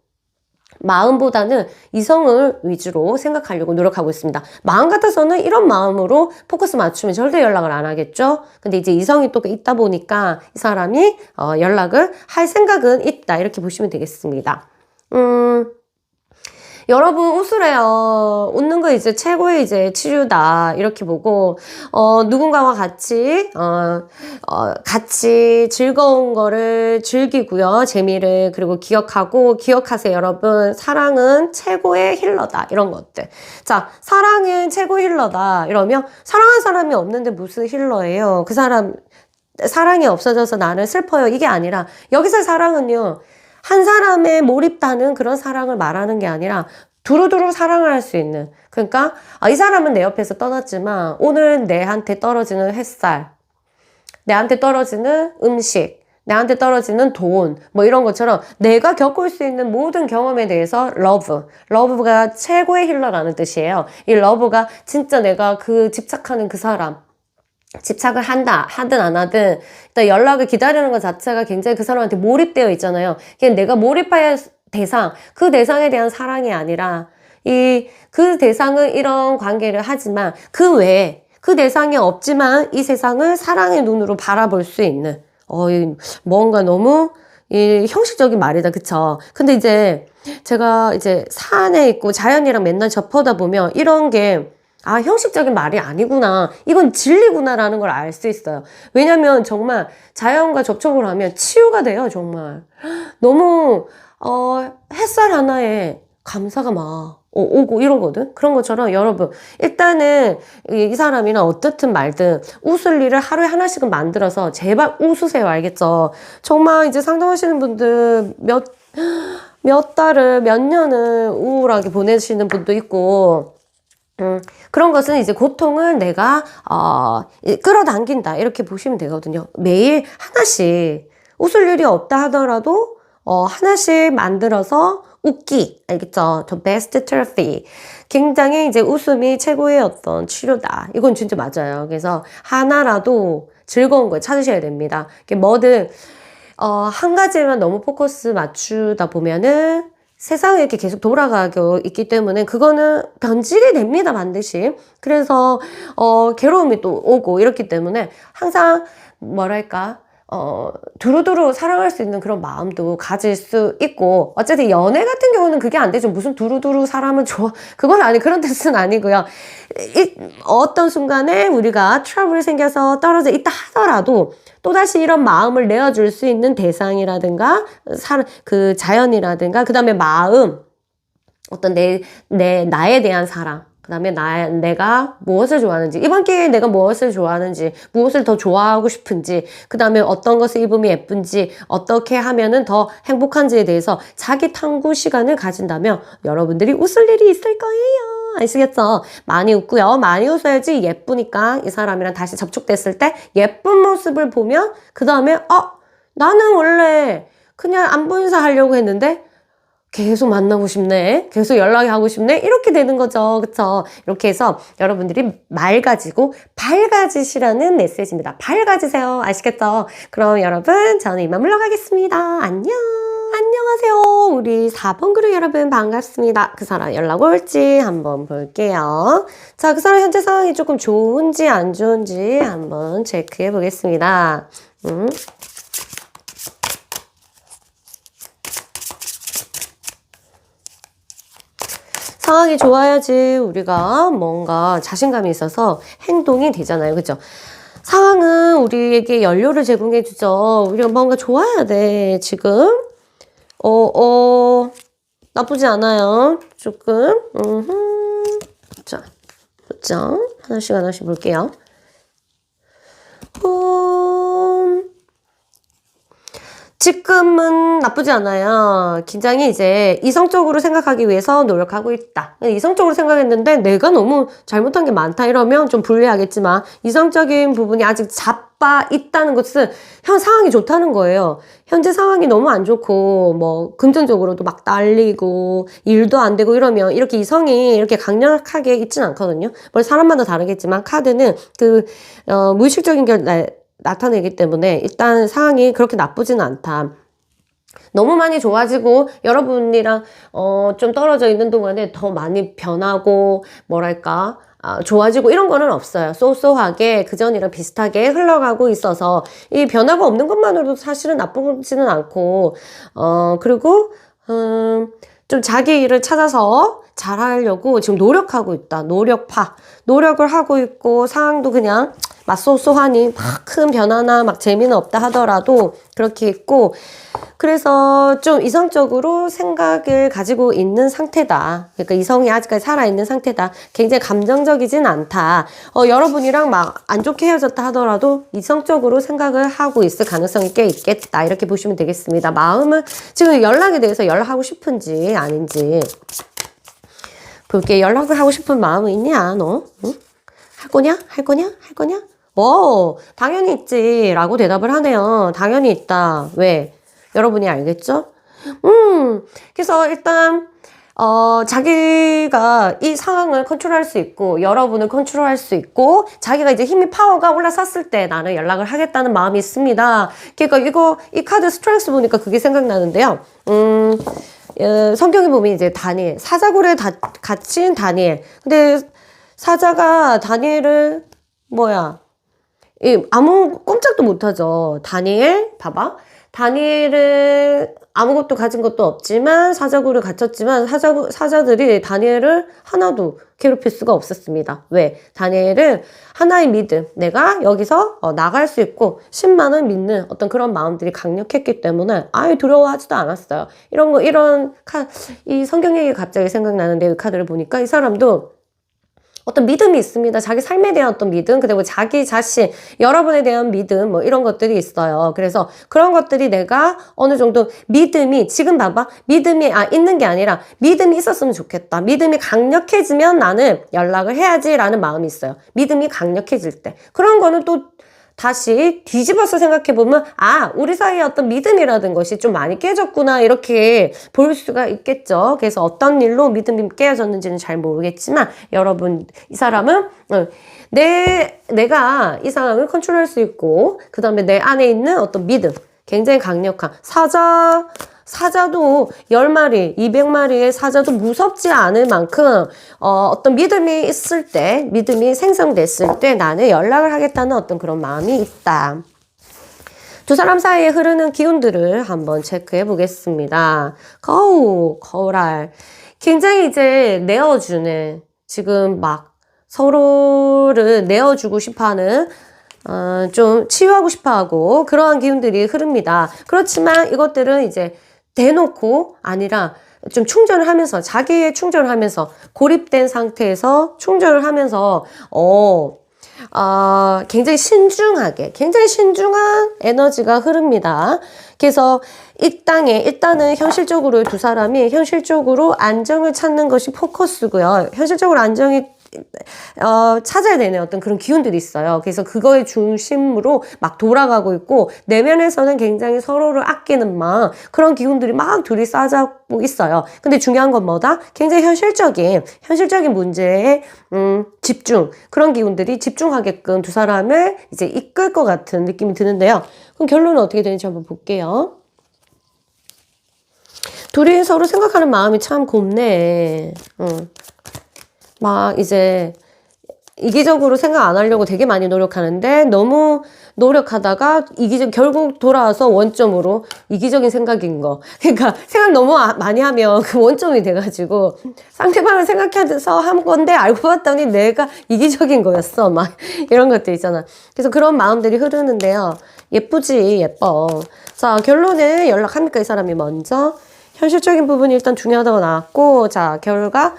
마음보다는 이성을 위주로 생각하려고 노력하고 있습니다. 마음 같아서는 이런 마음으로 포커스 맞추면 절대 연락을 안 하겠죠. 근데 이제 이성이 또 있다 보니까 이 사람이 연락을 할 생각은 있다, 이렇게 보시면 되겠습니다. 여러분 웃으래요. 웃는 거 이제 최고의 이제 치료다. 이렇게 보고, 누군가와 같이 즐거운 거를 즐기고요. 재미를, 그리고 기억하세요. 여러분. 사랑은 최고의 힐러다. 이런 것들. 자, 사랑은 최고 힐러다. 이러면, 사랑한 사람이 없는데 무슨 힐러예요? 사랑이 없어져서 나는 슬퍼요. 이게 아니라, 여기서 사랑은요, 한 사람에 몰입하는 그런 사랑을 말하는 게 아니라 두루두루 사랑을 할 수 있는, 그러니까 이 사람은 내 옆에서 떠났지만 오늘 내한테 떨어지는 햇살, 내한테 떨어지는 음식, 내한테 떨어지는 돈, 뭐 이런 것처럼 내가 겪을 수 있는 모든 경험에 대해서 러브가 최고의 힐러라는 뜻이에요. 이 러브가 진짜 내가 집착하는 그 사람, 집착을 하든 안 하든, 일단 연락을 기다리는 것 자체가 굉장히 그 사람한테 몰입되어 있잖아요. 그냥 내가 몰입할 그 대상에 대한 사랑이 아니라, 그 대상은 이런 관계를 하지만, 그 외에, 그 대상이 없지만, 이 세상을 사랑의 눈으로 바라볼 수 있는, 뭔가 너무, 형식적인 말이다, 그쵸? 근데 제가 산에 있고 자연이랑 맨날 접하다 보면, 이런 게, 형식적인 말이 아니구나. 이건 진리구나라는 걸 알 수 있어요. 왜냐면 정말 자연과 접촉을 하면 치유가 돼요, 정말. 너무, 햇살 하나에 감사가 막 오고 이러거든? 그런 것처럼 여러분, 일단은 이 사람이나 어떻든 말든 웃을 일을 하루에 하나씩은 만들어서 제발 웃으세요, 알겠죠? 정말 이제 상담하시는 분들 몇 달을, 몇 년을 우울하게 보내시는 분도 있고, 그런 것은 이제 고통을 내가, 끌어당긴다. 이렇게 보시면 되거든요. 매일 하나씩, 웃을 일이 없다 하더라도, 하나씩 만들어서 웃기. 알겠죠? The best therapy. 굉장히 이제 웃음이 최고의 어떤 치료다. 이건 진짜 맞아요. 그래서 하나라도 즐거운 걸 찾으셔야 됩니다. 뭐든, 한 가지만 너무 포커스 맞추다 보면은, 세상이 이렇게 계속 돌아가고 있기 때문에 그거는 변질이 됩니다, 반드시. 그래서 괴로움이 또 오고 이렇기 때문에 항상 뭐랄까 두루두루 사랑할 수 있는 그런 마음도 가질 수 있고, 어쨌든 연애 같은 경우는 그게 안 되죠. 무슨 두루두루 사람은 그런 뜻은 아니고요. 어떤 순간에 우리가 트러블이 생겨서 떨어져 있다 하더라도 또다시 이런 마음을 내어줄 수 있는 대상이라든가, 그 자연이라든가, 그 다음에 마음, 어떤 나에 대한 사랑, 그 다음에 내가 무엇을 좋아하는지, 이번 기회에 내가 무엇을 좋아하는지, 무엇을 더 좋아하고 싶은지, 그 다음에 어떤 것을 입으면 예쁜지, 어떻게 하면은 더 행복한지에 대해서 자기 탐구 시간을 가진다면 여러분들이 웃을 일이 있을 거예요. 아시겠죠? 많이 웃고요. 많이 웃어야지 예쁘니까 이 사람이랑 다시 접촉됐을 때 예쁜 모습을 보면 그 다음에 나는 원래 그냥 안부 인사하려고 했는데 계속 만나고 싶네. 계속 연락하고 싶네. 이렇게 되는 거죠. 그쵸? 이렇게 해서 여러분들이 맑아지고 밝아지시라는 메시지입니다. 밝아지세요. 아시겠죠? 그럼 여러분, 저는 이만 물러가겠습니다. 안녕. 안녕하세요. 우리 4번 그룹 여러분 반갑습니다. 그 사람 연락 올지 한번 볼게요. 자, 그 사람 현재 상황이 조금 좋은지 안 좋은지 한번 체크해 보겠습니다. 상황이 좋아야지 우리가 뭔가 자신감이 있어서 행동이 되잖아요. 그죠? 상황은 우리에게 연료를 제공해 주죠. 우리가 뭔가 좋아야 돼, 지금. 나쁘지 않아요. 조금. 자, 자, 하나씩 볼게요. 지금은 나쁘지 않아요. 긴장이 이제 이성적으로 생각하기 위해서 노력하고 있다. 이성적으로 생각했는데 내가 너무 잘못한 게 많다 이러면 좀 불리하겠지만, 이성적인 부분이 아직 잡아 있다는 것은 상황이 좋다는 거예요. 현재 상황이 너무 안 좋고 뭐 금전적으로도 막 딸리고 일도 안 되고 이러면 이렇게 이성이 이렇게 강력하게 있진 않거든요. 뭐 사람마다 다르겠지만 카드는 무의식적인 걸 나타내기 때문에 일단 상황이 그렇게 나쁘지는 않다. 너무 많이 좋아지고 여러분이랑 좀 떨어져 있는 동안에 더 많이 변하고 뭐랄까 좋아지고 이런 거는 없어요. 쏘쏘하게 그전이랑 비슷하게 흘러가고 있어서 이 변화가 없는 것만으로도 사실은 나쁘지는 않고 그리고 좀 자기 일을 찾아서 잘하려고 지금 노력하고 있다. 노력파. 노력을 하고 있고 상황도 그냥 맞소소하니 막 큰 변화나 막 재미는 없다 하더라도 그렇게 있고, 그래서 좀 이성적으로 생각을 가지고 있는 상태다. 그러니까 이성이 아직까지 살아있는 상태다. 굉장히 감정적이진 않다. 여러분이랑 막 안 좋게 헤어졌다 하더라도 이성적으로 생각을 하고 있을 가능성이 꽤 있겠다. 이렇게 보시면 되겠습니다. 마음은 지금 연락에 대해서 연락하고 싶은지 아닌지 볼게. 연락을 하고 싶은 마음은 있냐, 너? 응? 할 거냐? 할 거냐? 할 거냐? 당연히 있지. 라고 대답을 하네요. 당연히 있다. 왜? 여러분이 알겠죠? 그래서 일단, 자기가 이 상황을 컨트롤할 수 있고, 여러분을 컨트롤할 수 있고, 자기가 이제 힘이 파워가 올라섰을 때 나는 연락을 하겠다는 마음이 있습니다. 그러니까 이 카드 스트렝스 보니까 그게 생각나는데요. 성경에 보면 이제 다니엘, 사자굴에 갇힌 다니엘. 근데 사자가 다니엘을, 아무 꼼짝도 못하죠. 다니엘, 봐봐. 다니엘은 아무것도 가진 것도 없지만 사자굴에 갇혔지만 사자들이 다니엘을 하나도 괴롭힐 수가 없었습니다. 왜? 다니엘은 하나의 믿음, 내가 여기서 나갈 수 있고 10만을 믿는 어떤 그런 마음들이 강력했기 때문에 아예 두려워하지도 않았어요. 이 성경 얘기 갑자기 생각나는데 이 카드를 보니까 이 사람도 어떤 믿음이 있습니다. 자기 삶에 대한 어떤 믿음, 그리고 자기 자신, 여러분에 대한 믿음, 이런 것들이 있어요. 그래서 그런 것들이 내가 어느 정도 믿음이, 지금 봐봐. 믿음이, 있는 게 아니라 믿음이 있었으면 좋겠다. 믿음이 강력해지면 나는 연락을 해야지라는 마음이 있어요. 믿음이 강력해질 때. 그런 거는 또 다시 뒤집어서 생각해보면 우리 사이에 어떤 믿음이라는 것이 좀 많이 깨졌구나 이렇게 볼 수가 있겠죠. 그래서 어떤 일로 믿음이 깨어졌는지는 잘 모르겠지만 여러분, 이 사람은 내가 이 상황을 컨트롤할 수 있고 그 다음에 내 안에 있는 어떤 믿음, 굉장히 강력한 사자도 10마리, 200마리의 사자도 무섭지 않을 만큼 어떤 믿음이 있을 때, 믿음이 생성됐을 때 나는 연락을 하겠다는 어떤 그런 마음이 있다. 두 사람 사이에 흐르는 기운들을 한번 체크해 보겠습니다. 거울. 굉장히 이제 내어주는, 지금 막 서로를 내어주고 싶어하는, 좀 치유하고 싶어하고 그러한 기운들이 흐릅니다. 그렇지만 이것들은 이제 대놓고 아니라 좀 충전을 하면서, 자기의 충전을 하면서, 고립된 상태에서 충전을 하면서 굉장히 신중한 에너지가 흐릅니다. 그래서 이 땅에 일단은 현실적으로 두 사람이 현실적으로 안정을 찾는 것이 포커스고요. 현실적으로 안정이 찾아야 되는 어떤 그런 기운들이 있어요. 그래서 그거의 중심으로 막 돌아가고 있고, 내면에서는 굉장히 서로를 아끼는 마음, 그런 기운들이 막 둘이 쌓아잡고 있어요. 근데 중요한 건 뭐다? 굉장히 현실적인 문제에 집중, 그런 기운들이 집중하게끔 두 사람을 이제 이끌 것 같은 느낌이 드는데요. 그럼 결론은 어떻게 되는지 한번 볼게요. 둘이 서로 생각하는 마음이 참 곱네. 막 이제 이기적으로 생각 안 하려고 되게 많이 노력하는데 너무 노력하다가 결국 돌아와서 원점으로 이기적인 생각인 거. 그러니까 생각 너무 많이 하면 그 원점이 돼가지고 상대방을 생각해서 한 건데 알고 봤더니 내가 이기적인 거였어. 막 이런 것들 있잖아. 그래서 그런 마음들이 흐르는데요. 예쁘지, 예뻐. 자, 결론은 연락합니까? 이 사람이 먼저. 현실적인 부분이 일단 중요하다고 나왔고, 자, 결과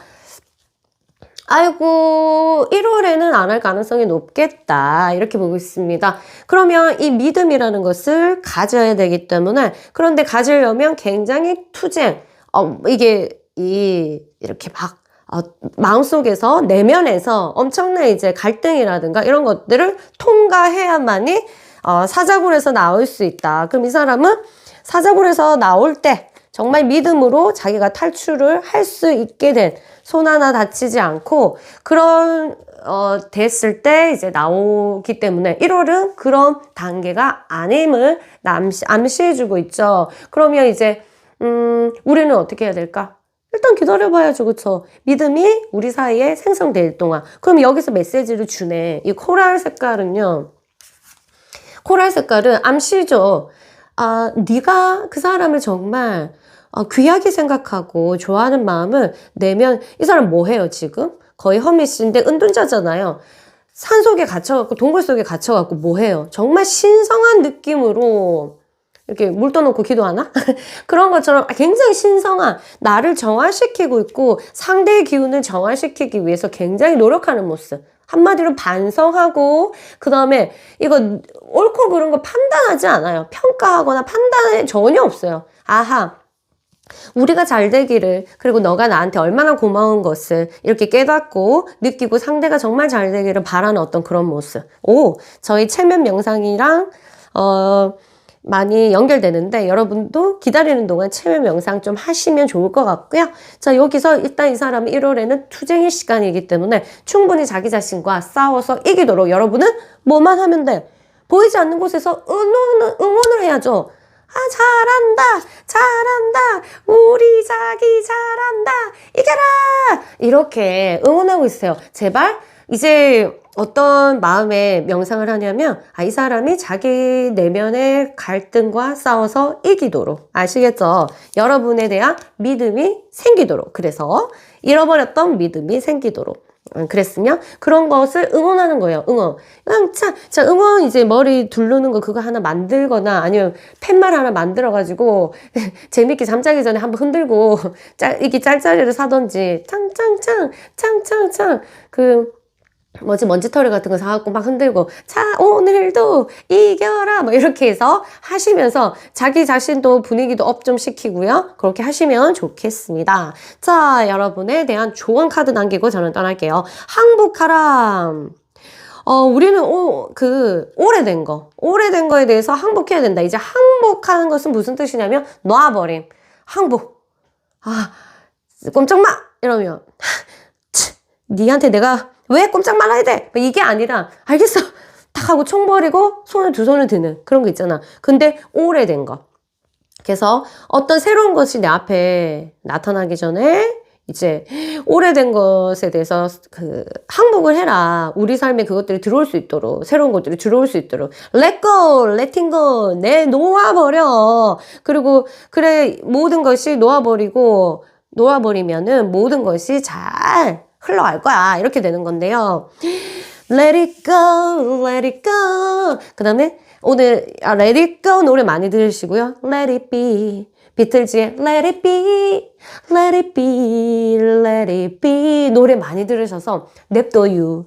1월에는 안 할 가능성이 높겠다. 이렇게 보고 있습니다. 그러면 이 믿음이라는 것을 가져야 되기 때문에, 그런데 가지려면 굉장히 투쟁, 이렇게 막, 마음속에서, 내면에서 엄청난 이제 갈등이라든가 이런 것들을 통과해야만이, 사자굴에서 나올 수 있다. 그럼 이 사람은 사자굴에서 나올 때, 정말 믿음으로 자기가 탈출을 할 수 있게 된, 손 하나 다치지 않고 그런 됐을 때 이제 나오기 때문에 1월은 그런 단계가 아님을 암시해주고 있죠. 그러면 이제 우리는 어떻게 해야 될까? 일단 기다려봐야죠. 그쵸? 믿음이 우리 사이에 생성될 동안. 그럼 여기서 메시지를 주네. 이 코랄 색깔은 암시죠. 네가 그 사람을 정말 귀하게 생각하고 좋아하는 마음을 내면 이 사람 뭐 해요, 지금? 거의 허미씨인데 은둔자잖아요. 산 속에 갇혀갖고, 동굴 속에 갇혀갖고 뭐 해요? 정말 신성한 느낌으로 이렇게 물 떠놓고 기도하나? 그런 것처럼 굉장히 신성한 나를 정화시키고 있고 상대의 기운을 정화시키기 위해서 굉장히 노력하는 모습. 한마디로 반성하고 그 다음에 이거 옳고 그른 거 판단하지 않아요. 평가하거나 판단에 전혀 없어요. 아하. 우리가 잘 되기를 그리고 너가 나한테 얼마나 고마운 것을 이렇게 깨닫고 느끼고 상대가 정말 잘 되기를 바라는 어떤 그런 모습. 저희 체면 명상이랑 많이 연결되는데 여러분도 기다리는 동안 체면 명상 좀 하시면 좋을 것 같고요. 자, 여기서 일단 이 사람은 1월에는 투쟁의 시간이기 때문에 충분히 자기 자신과 싸워서 이기도록 여러분은 뭐만 하면 돼? 보이지 않는 곳에서 응원을 해야죠. 잘한다, 잘한다, 우리 자기 잘한다, 이겨라! 이렇게 응원하고 있어요. 제발, 이제 어떤 마음에 명상을 하냐면, 이 사람이 자기 내면의 갈등과 싸워서 이기도록. 아시겠죠? 여러분에 대한 믿음이 생기도록. 그래서 잃어버렸던 믿음이 생기도록. 그랬으면 그런 것을 응원하는 거예요. 응원. 자, 응원 이제 머리 두르는 거 그거 하나 만들거나 아니면 팻말 하나 만들어가지고 재밌게 잠자기 전에 한번 흔들고 이게 짤짤이를 사던지 창창창 먼지털이 같은 거 사갖고 막 흔들고 자 오늘도 이겨라 뭐 이렇게 해서 하시면서 자기 자신도 분위기도 업 좀 시키고요. 그렇게 하시면 좋겠습니다. 자, 여러분에 대한 조언 카드 남기고 저는 떠날게요. 항복하라. 우리는 오래된 거에 대해서 항복해야 된다. 이제 항복하는 것은 무슨 뜻이냐면 놔버림. 항복. 꼼짝 마! 이러면 니한테 내가 왜 꼼짝 말아야 돼? 이게 아니라 알겠어. 탁 하고 총 버리고 두 손을 드는 그런 거 있잖아. 근데 오래된 거. 그래서 어떤 새로운 것이 내 앞에 나타나기 전에 이제 오래된 것에 대해서 항복을 해라. 우리 삶에 그것들이 들어올 수 있도록, 새로운 것들이 들어올 수 있도록. Let go, letting go. 놓아버려. 그리고 그래 모든 것이 놓아버리면은 모든 것이 잘 흘러갈 거야. 이렇게 되는 건데요. Let it go, let it go. 그 다음에 오늘 Let it go 노래 많이 들으시고요. Let it be. 비틀즈의 Let it be, let it be, let it be 노래 많이 들으셔서 냅둬요.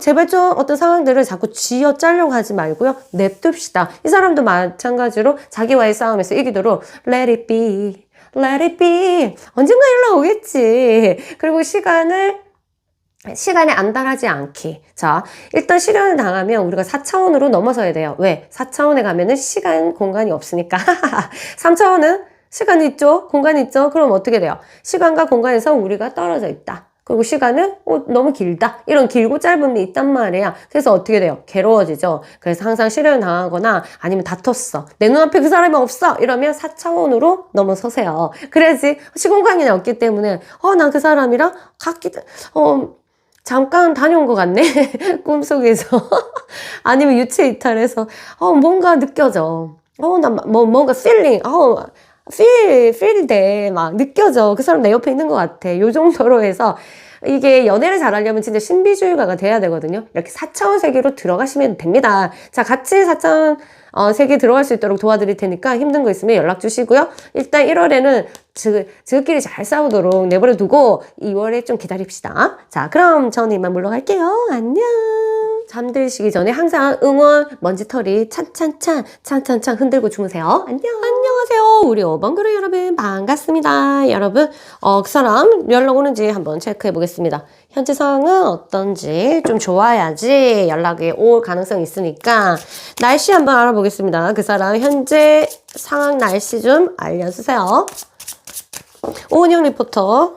제발 좀 어떤 상황들을 자꾸 쥐어 짜려고 하지 말고요. 냅둡시다. 이 사람도 마찬가지로 자기와의 싸움에서 이기도록 Let it be, let it be 언젠가 연락 오겠지. 그리고 시간에 안달하지 않기. 자, 일단 실현을 당하면 우리가 4차원으로 넘어서야 돼요. 왜? 4차원에 가면은 시간, 공간이 없으니까. 3차원은 시간이 있죠? 공간이 있죠? 그럼 어떻게 돼요? 시간과 공간에서 우리가 떨어져 있다. 그리고 시간은 너무 길다. 이런 길고 짧음이 있단 말이야. 그래서 어떻게 돼요? 괴로워지죠. 그래서 항상 실현을 당하거나 아니면 다퉜어. 내 눈앞에 그 사람이 없어. 이러면 4차원으로 넘어서세요. 그래야지 시공간이 없기 때문에 난 그 사람이랑 잠깐 다녀온 것 같네. 꿈속에서. 아니면 유체 이탈해서, 뭔가 느껴져. 뭔가 feel 돼. 막 느껴져. 그 사람 내 옆에 있는 것 같아. 요 정도로 해서, 이게 연애를 잘하려면 진짜 신비주의가가 돼야 되거든요. 이렇게 4차원 세계로 들어가시면 됩니다. 자, 같이 4차원 세계 들어갈 수 있도록 도와드릴 테니까 힘든 거 있으면 연락 주시고요. 일단 1월에는 저끼리 잘 싸우도록 내버려 두고 2월에 좀 기다립시다. 자, 그럼 저는 이만 물러갈게요. 안녕. 잠들시기 전에 항상 응원 먼지털이 찬찬찬 흔들고 주무세요. 안녕하세요. 우리 5번 그룹 여러분 반갑습니다. 여러분 그 사람 연락 오는지 한번 체크해 보겠습니다. 현재 상황은 어떤지 좀 좋아야지 연락이 올 가능성이 있으니까 날씨 한번 알아보겠습니다. 그 사람 현재 상황 날씨 좀 알려주세요. 오은영 리포터.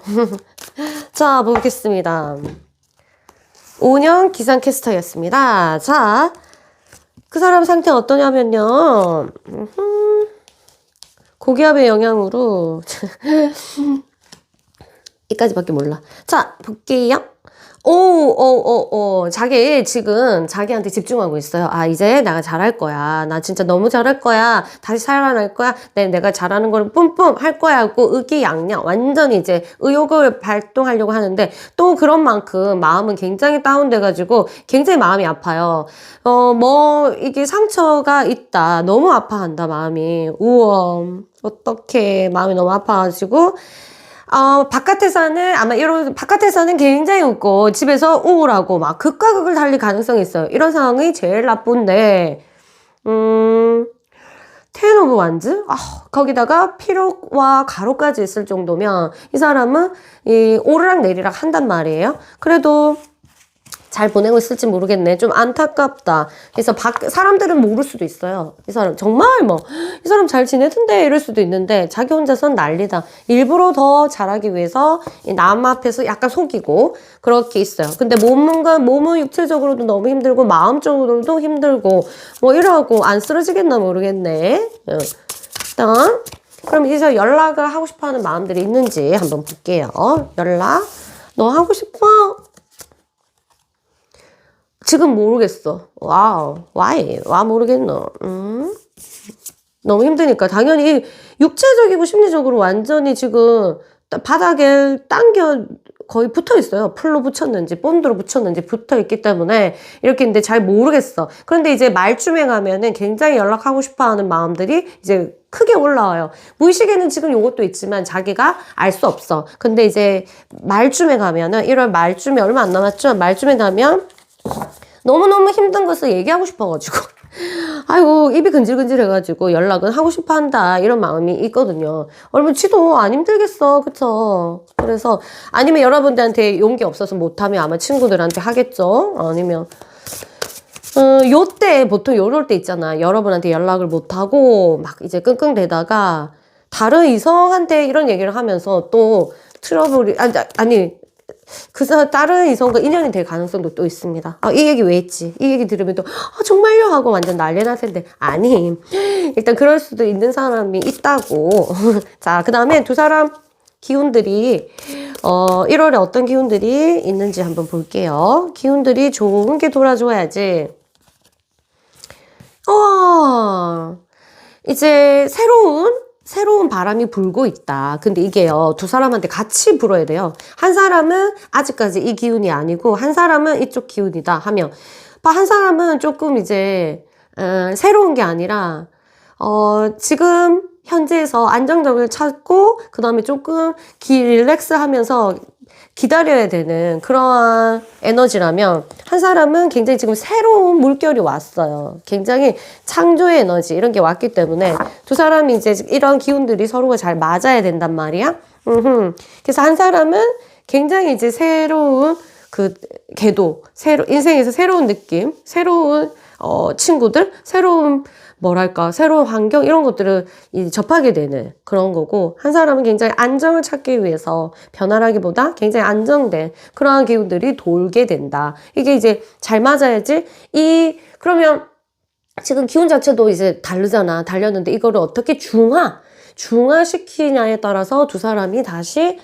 자, 보겠습니다. 오은영 기상캐스터였습니다. 자, 그 사람 상태 어떠냐면요. 고기압의 영향으로 이까지밖에 몰라. 자, 볼게요. 자기 지금 자기한테 집중하고 있어요. 아, 이제 내가 잘할 거야. 나 진짜 너무 잘할 거야. 다시 살아날 거야. 내가 잘하는 걸 뿜뿜 할 거야 하고 의기양양 완전히 이제 의욕을 발동하려고 하는데 또 그런 만큼 마음은 굉장히 다운돼가지고 굉장히 마음이 아파요. 이게 상처가 있다. 너무 아파한다, 마음이. 우와, 어떡해. 마음이 너무 아파가지고. 바깥에서는 굉장히 웃고, 집에서 우울하고, 막, 극과 극을 달릴 가능성이 있어요. 이런 상황이 제일 나쁜데, 텐 오브 완즈? 거기다가 피록과 가로까지 있을 정도면, 이 사람은, 오르락 내리락 한단 말이에요. 그래도, 잘 보내고 있을지 모르겠네. 좀 안타깝다. 그래서 사람들은 모를 수도 있어요. 이 사람 정말 이 사람 잘 지내던데 이럴 수도 있는데 자기 혼자선 난리다. 일부러 더 잘하기 위해서 남 앞에서 약간 속이고 그렇게 있어요. 근데 몸은 육체적으로도 너무 힘들고 마음적으로도 힘들고 이러고 안 쓰러지겠나 모르겠네. 일단 그럼 이제 연락을 하고 싶어하는 마음들이 있는지 한번 볼게요. 연락 너 하고 싶어? 지금 모르겠어. 와우, 와 모르겠노. 너무 힘드니까 당연히 육체적이고 심리적으로 완전히 지금 바닥에 거의 붙어 있어요. 풀로 붙였는지 본드로 붙였는지 붙어 있기 때문에 이렇게 있는데 잘 모르겠어. 그런데 이제 말쯤에 가면은 굉장히 연락하고 싶어 하는 마음들이 이제 크게 올라와요. 무의식에는 지금 요것도 있지만 자기가 알 수 없어. 근데 이제 말쯤에 가면은 1월 말쯤에 얼마 안 남았죠? 말쯤에 가면 너무너무 힘든 것을 얘기하고 싶어가지고 아이고 입이 근질근질해가지고 연락은 하고 싶어한다 이런 마음이 있거든요. 얼마나 지도 안 힘들겠어, 그쵸? 그래서 아니면 여러분들한테 용기 없어서 못하면 아마 친구들한테 하겠죠. 아니면 요때 보통 요럴 때 있잖아. 여러분한테 연락을 못하고 막 이제 끙끙대다가 다른 이성한테 이런 얘기를 하면서 또 트러블이 다른 이성과 인연이 될 가능성도 또 있습니다. 이 얘기 왜 했지? 이 얘기 들으면 또, 정말요? 하고 완전 난리 날 텐데. 아니, 일단 그럴 수도 있는 사람이 있다고. 자, 그 다음에 두 사람 기운들이, 1월에 어떤 기운들이 있는지 한번 볼게요. 기운들이 좋은 게 돌아줘야지. 이제 새로운 바람이 불고 있다. 근데 이게요, 두 사람한테 같이 불어야 돼요. 한 사람은 아직까지 이 기운이 아니고, 한 사람은 이쪽 기운이다 하면, 한 사람은 조금 이제, 새로운 게 아니라, 지금 현재에서 안정적을 찾고, 그 다음에 조금 릴렉스 하면서 기다려야 되는 그러한 에너지라면 한 사람은 굉장히 지금 새로운 물결이 왔어요. 굉장히 창조의 에너지 이런 게 왔기 때문에 두 사람이 이제 이런 기운들이 서로가 잘 맞아야 된단 말이야. 그래서 한 사람은 굉장히 이제 새로운 그 궤도, 인생에서 새로운 느낌, 새로운 친구들, 새로운 환경, 이런 것들을 접하게 되는 그런 거고, 한 사람은 굉장히 안정을 찾기 위해서 변화라기보다 굉장히 안정된 그러한 기운들이 돌게 된다. 이게 이제 잘 맞아야지, 그러면 지금 기운 자체도 이제 다르잖아. 달렸는데 이거를 어떻게 중화시키냐에 따라서 두 사람이 다시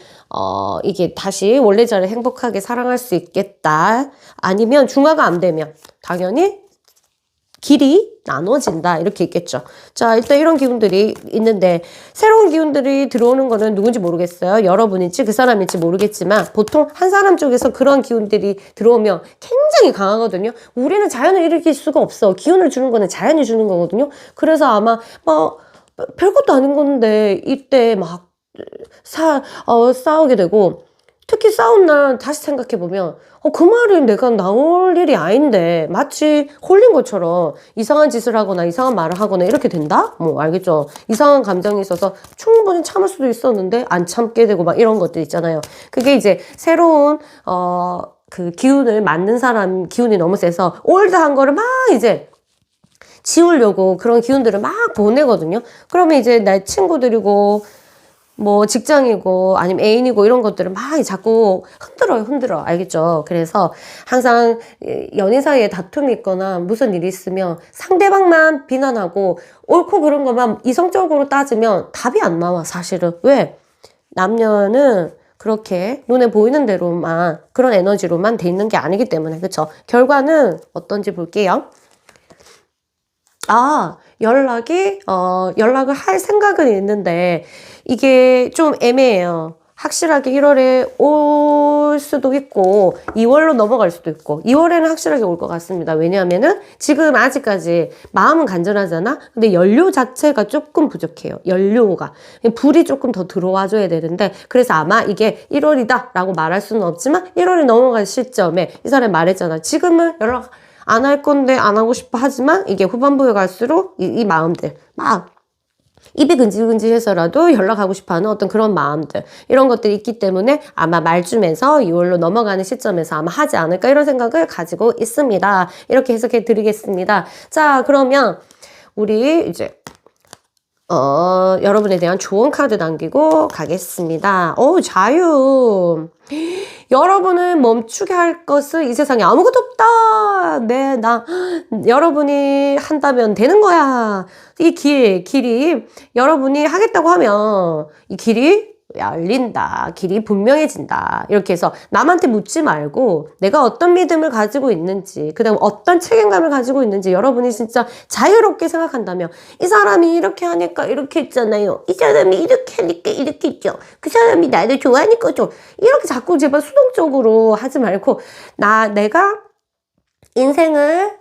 이게 다시 원래 자리에 행복하게 사랑할 수 있겠다. 아니면 중화가 안 되면 당연히 길이 나눠진다 이렇게 있겠죠. 자, 일단 이런 기운들이 있는데 새로운 기운들이 들어오는 거는 누군지 모르겠어요. 여러분일지 그 사람일지 모르겠지만 보통 한 사람 쪽에서 그런 기운들이 들어오면 굉장히 강하거든요. 우리는 자연을 일으킬 수가 없어. 기운을 주는 거는 자연이 주는 거거든요. 그래서 아마 별것도 아닌 건데 이때 막 싸우게 되고, 특히 싸운 날 다시 생각해보면 그 말이 내가 나올 일이 아닌데 마치 홀린 것처럼 이상한 짓을 하거나 이상한 말을 하거나 이렇게 된다? 알겠죠? 이상한 감정이 있어서 충분히 참을 수도 있었는데 안 참게 되고 막 이런 것들 있잖아요. 그게 이제 새로운 그 기운을 맞는 사람 기운이 너무 세서 올드한 거를 막 이제 지우려고 그런 기운들을 막 보내거든요. 그러면 이제 내 친구들이고 직장이고 아니면 애인이고 이런 것들을 막 자꾸 흔들어. 알겠죠? 그래서 항상 연인 사이에 다툼이 있거나 무슨 일이 있으면 상대방만 비난하고 옳고 그런 것만 이성적으로 따지면 답이 안 나와, 사실은. 왜? 남녀는 그렇게 눈에 보이는 대로만 그런 에너지로만 돼 있는 게 아니기 때문에 그쵸? 결과는 어떤지 볼게요. 연락을 할 생각은 있는데 이게 좀 애매해요. 확실하게 1월에 올 수도 있고 2월로 넘어갈 수도 있고 2월에는 확실하게 올 것 같습니다. 왜냐하면은 지금 아직까지 마음은 간절하잖아. 근데 연료 자체가 조금 부족해요. 연료가 불이 조금 더 들어와줘야 되는데 그래서 아마 이게 1월이다 라고 말할 수는 없지만 1월이 넘어갈 시점에 이 사람이 말했잖아. 지금은 연락 안 할 건데 안 하고 싶어 하지만 이게 후반부에 갈수록 이 마음들 막 입이 근질근질해서라도 연락하고 싶어하는 어떤 그런 마음들 이런 것들이 있기 때문에 아마 말쯤에서 2월로 넘어가는 시점에서 아마 하지 않을까 이런 생각을 가지고 있습니다. 이렇게 해석해 드리겠습니다. 자, 그러면 우리 이제 여러분에 대한 좋은 카드 남기고 가겠습니다. 자유. 여러분을 멈추게 할 것은 이 세상에 아무것도 없다. 네, 여러분이 한다면 되는 거야. 이 길이 여러분이 하겠다고 하면 이 길이 열린다. 길이 분명해진다. 이렇게 해서 남한테 묻지 말고 내가 어떤 믿음을 가지고 있는지 그다음 어떤 책임감을 가지고 있는지 여러분이 진짜 자유롭게 생각한다면 이 사람이 이렇게 하니까 이렇게 했잖아요. 이 사람이 이렇게 하니까 이렇게 했죠. 그 사람이 나를 좋아하니까 좀 이렇게 자꾸 제발 수동적으로 하지 말고 내가 인생을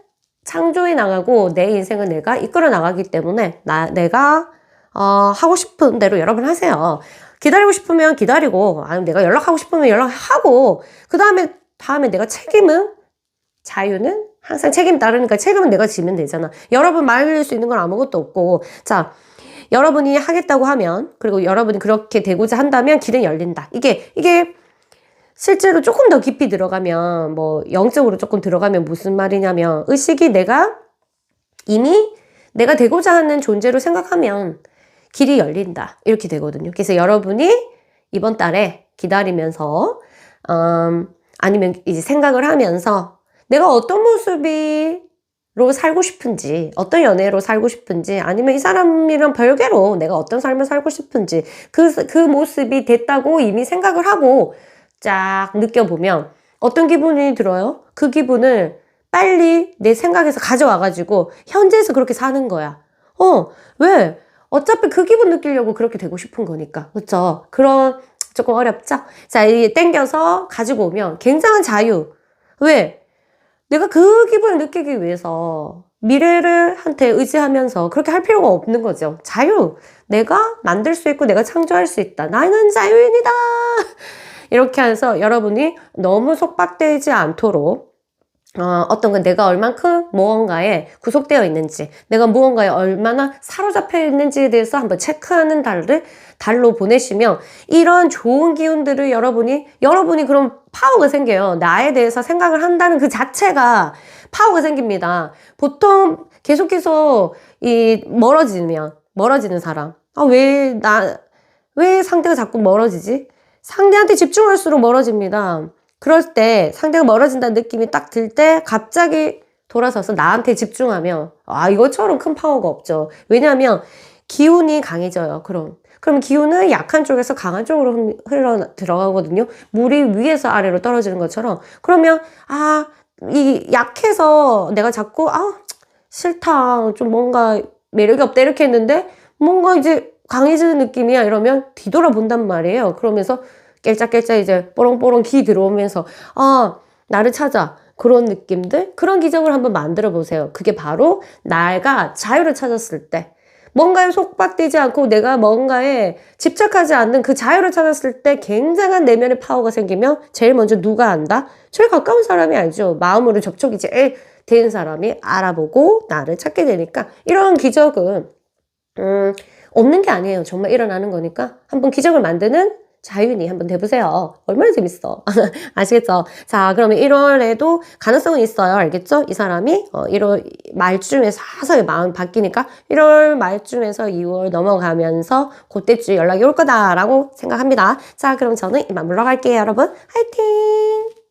창조해 나가고 내 인생을 내가 이끌어 나가기 때문에 내가 하고 싶은 대로 여러분 하세요. 기다리고 싶으면 기다리고 아니면 내가 연락하고 싶으면 연락하고 그 다음에 내가 자유는 항상 책임 따르니까 책임은 내가 지면 되잖아. 여러분 말릴 수 있는 건 아무것도 없고 자 여러분이 하겠다고 하면 그리고 여러분이 그렇게 되고자 한다면 길은 열린다. 이게 실제로 조금 더 깊이 들어가면 뭐 영적으로 조금 들어가면 무슨 말이냐면 의식이 이미 내가 되고자 하는 존재로 생각하면 길이 열린다. 이렇게 되거든요. 그래서 여러분이 이번 달에 기다리면서, 아니면 이제 생각을 하면서 내가 어떤 모습으로 살고 싶은지, 어떤 연애로 살고 싶은지, 아니면 이 사람이랑 별개로 내가 어떤 삶을 살고 싶은지, 그 모습이 됐다고 이미 생각을 하고 쫙 느껴보면 어떤 기분이 들어요? 그 기분을 빨리 내 생각에서 가져와가지고 현재에서 그렇게 사는 거야. 왜? 어차피 그 기분 느끼려고 그렇게 되고 싶은 거니까. 그쵸? 조금 어렵죠? 자, 이 땡겨서 가지고 오면 굉장한 자유. 왜? 내가 그 기분을 느끼기 위해서 한테 의지하면서 그렇게 할 필요가 없는 거죠. 자유. 내가 만들 수 있고 내가 창조할 수 있다. 나는 자유인이다. 이렇게 해서 여러분이 너무 속박되지 않도록 어떤 건 내가 얼만큼 무언가에 구속되어 있는지, 내가 무언가에 얼마나 사로잡혀 있는지에 대해서 한번 체크하는 달로 보내시면 이런 좋은 기운들을 여러분이 그럼 파워가 생겨요. 나에 대해서 생각을 한다는 그 자체가 파워가 생깁니다. 보통 계속해서 멀어지는 사람. 왜 상대가 자꾸 멀어지지? 상대한테 집중할수록 멀어집니다. 그럴 때 상대가 멀어진다는 느낌이 딱 들 때 갑자기 돌아서서 나한테 집중하면 이것처럼 큰 파워가 없죠. 왜냐하면 기운이 강해져요. 그럼 기운은 약한 쪽에서 강한 쪽으로 흘러 들어가거든요. 물이 위에서 아래로 떨어지는 것처럼. 그러면 이 약해서 내가 자꾸 싫다. 좀 뭔가 매력이 없다 이렇게 했는데 뭔가 이제 강해지는 느낌이야 이러면 뒤돌아본단 말이에요. 그러면서 깨짝깨짝 이제 뽀롱뽀롱 기 들어오면서 나를 찾아. 그런 느낌들, 그런 기적을 한번 만들어 보세요. 그게 바로 내가 자유를 찾았을 때, 뭔가에 속박되지 않고 내가 뭔가에 집착하지 않는 그 자유를 찾았을 때 굉장한 내면의 파워가 생기면 제일 먼저 누가 안다? 제일 가까운 사람이 알죠. 마음으로 접촉이 제일 되는 사람이 알아보고 나를 찾게 되니까 이런 기적은 없는 게 아니에요. 정말 일어나는 거니까 한번 기적을 만드는 자유인이 한번 돼보세요. 얼마나 재밌어. 아시겠죠? 자, 그러면 1월에도 가능성은 있어요. 알겠죠? 이 사람이 1월 말쯤에 서서히 마음 바뀌니까 1월 말쯤에서 2월 넘어가면서 그때쯤 연락이 올 거다라고 생각합니다. 자, 그럼 저는 이만 물러갈게요, 여러분. 화이팅!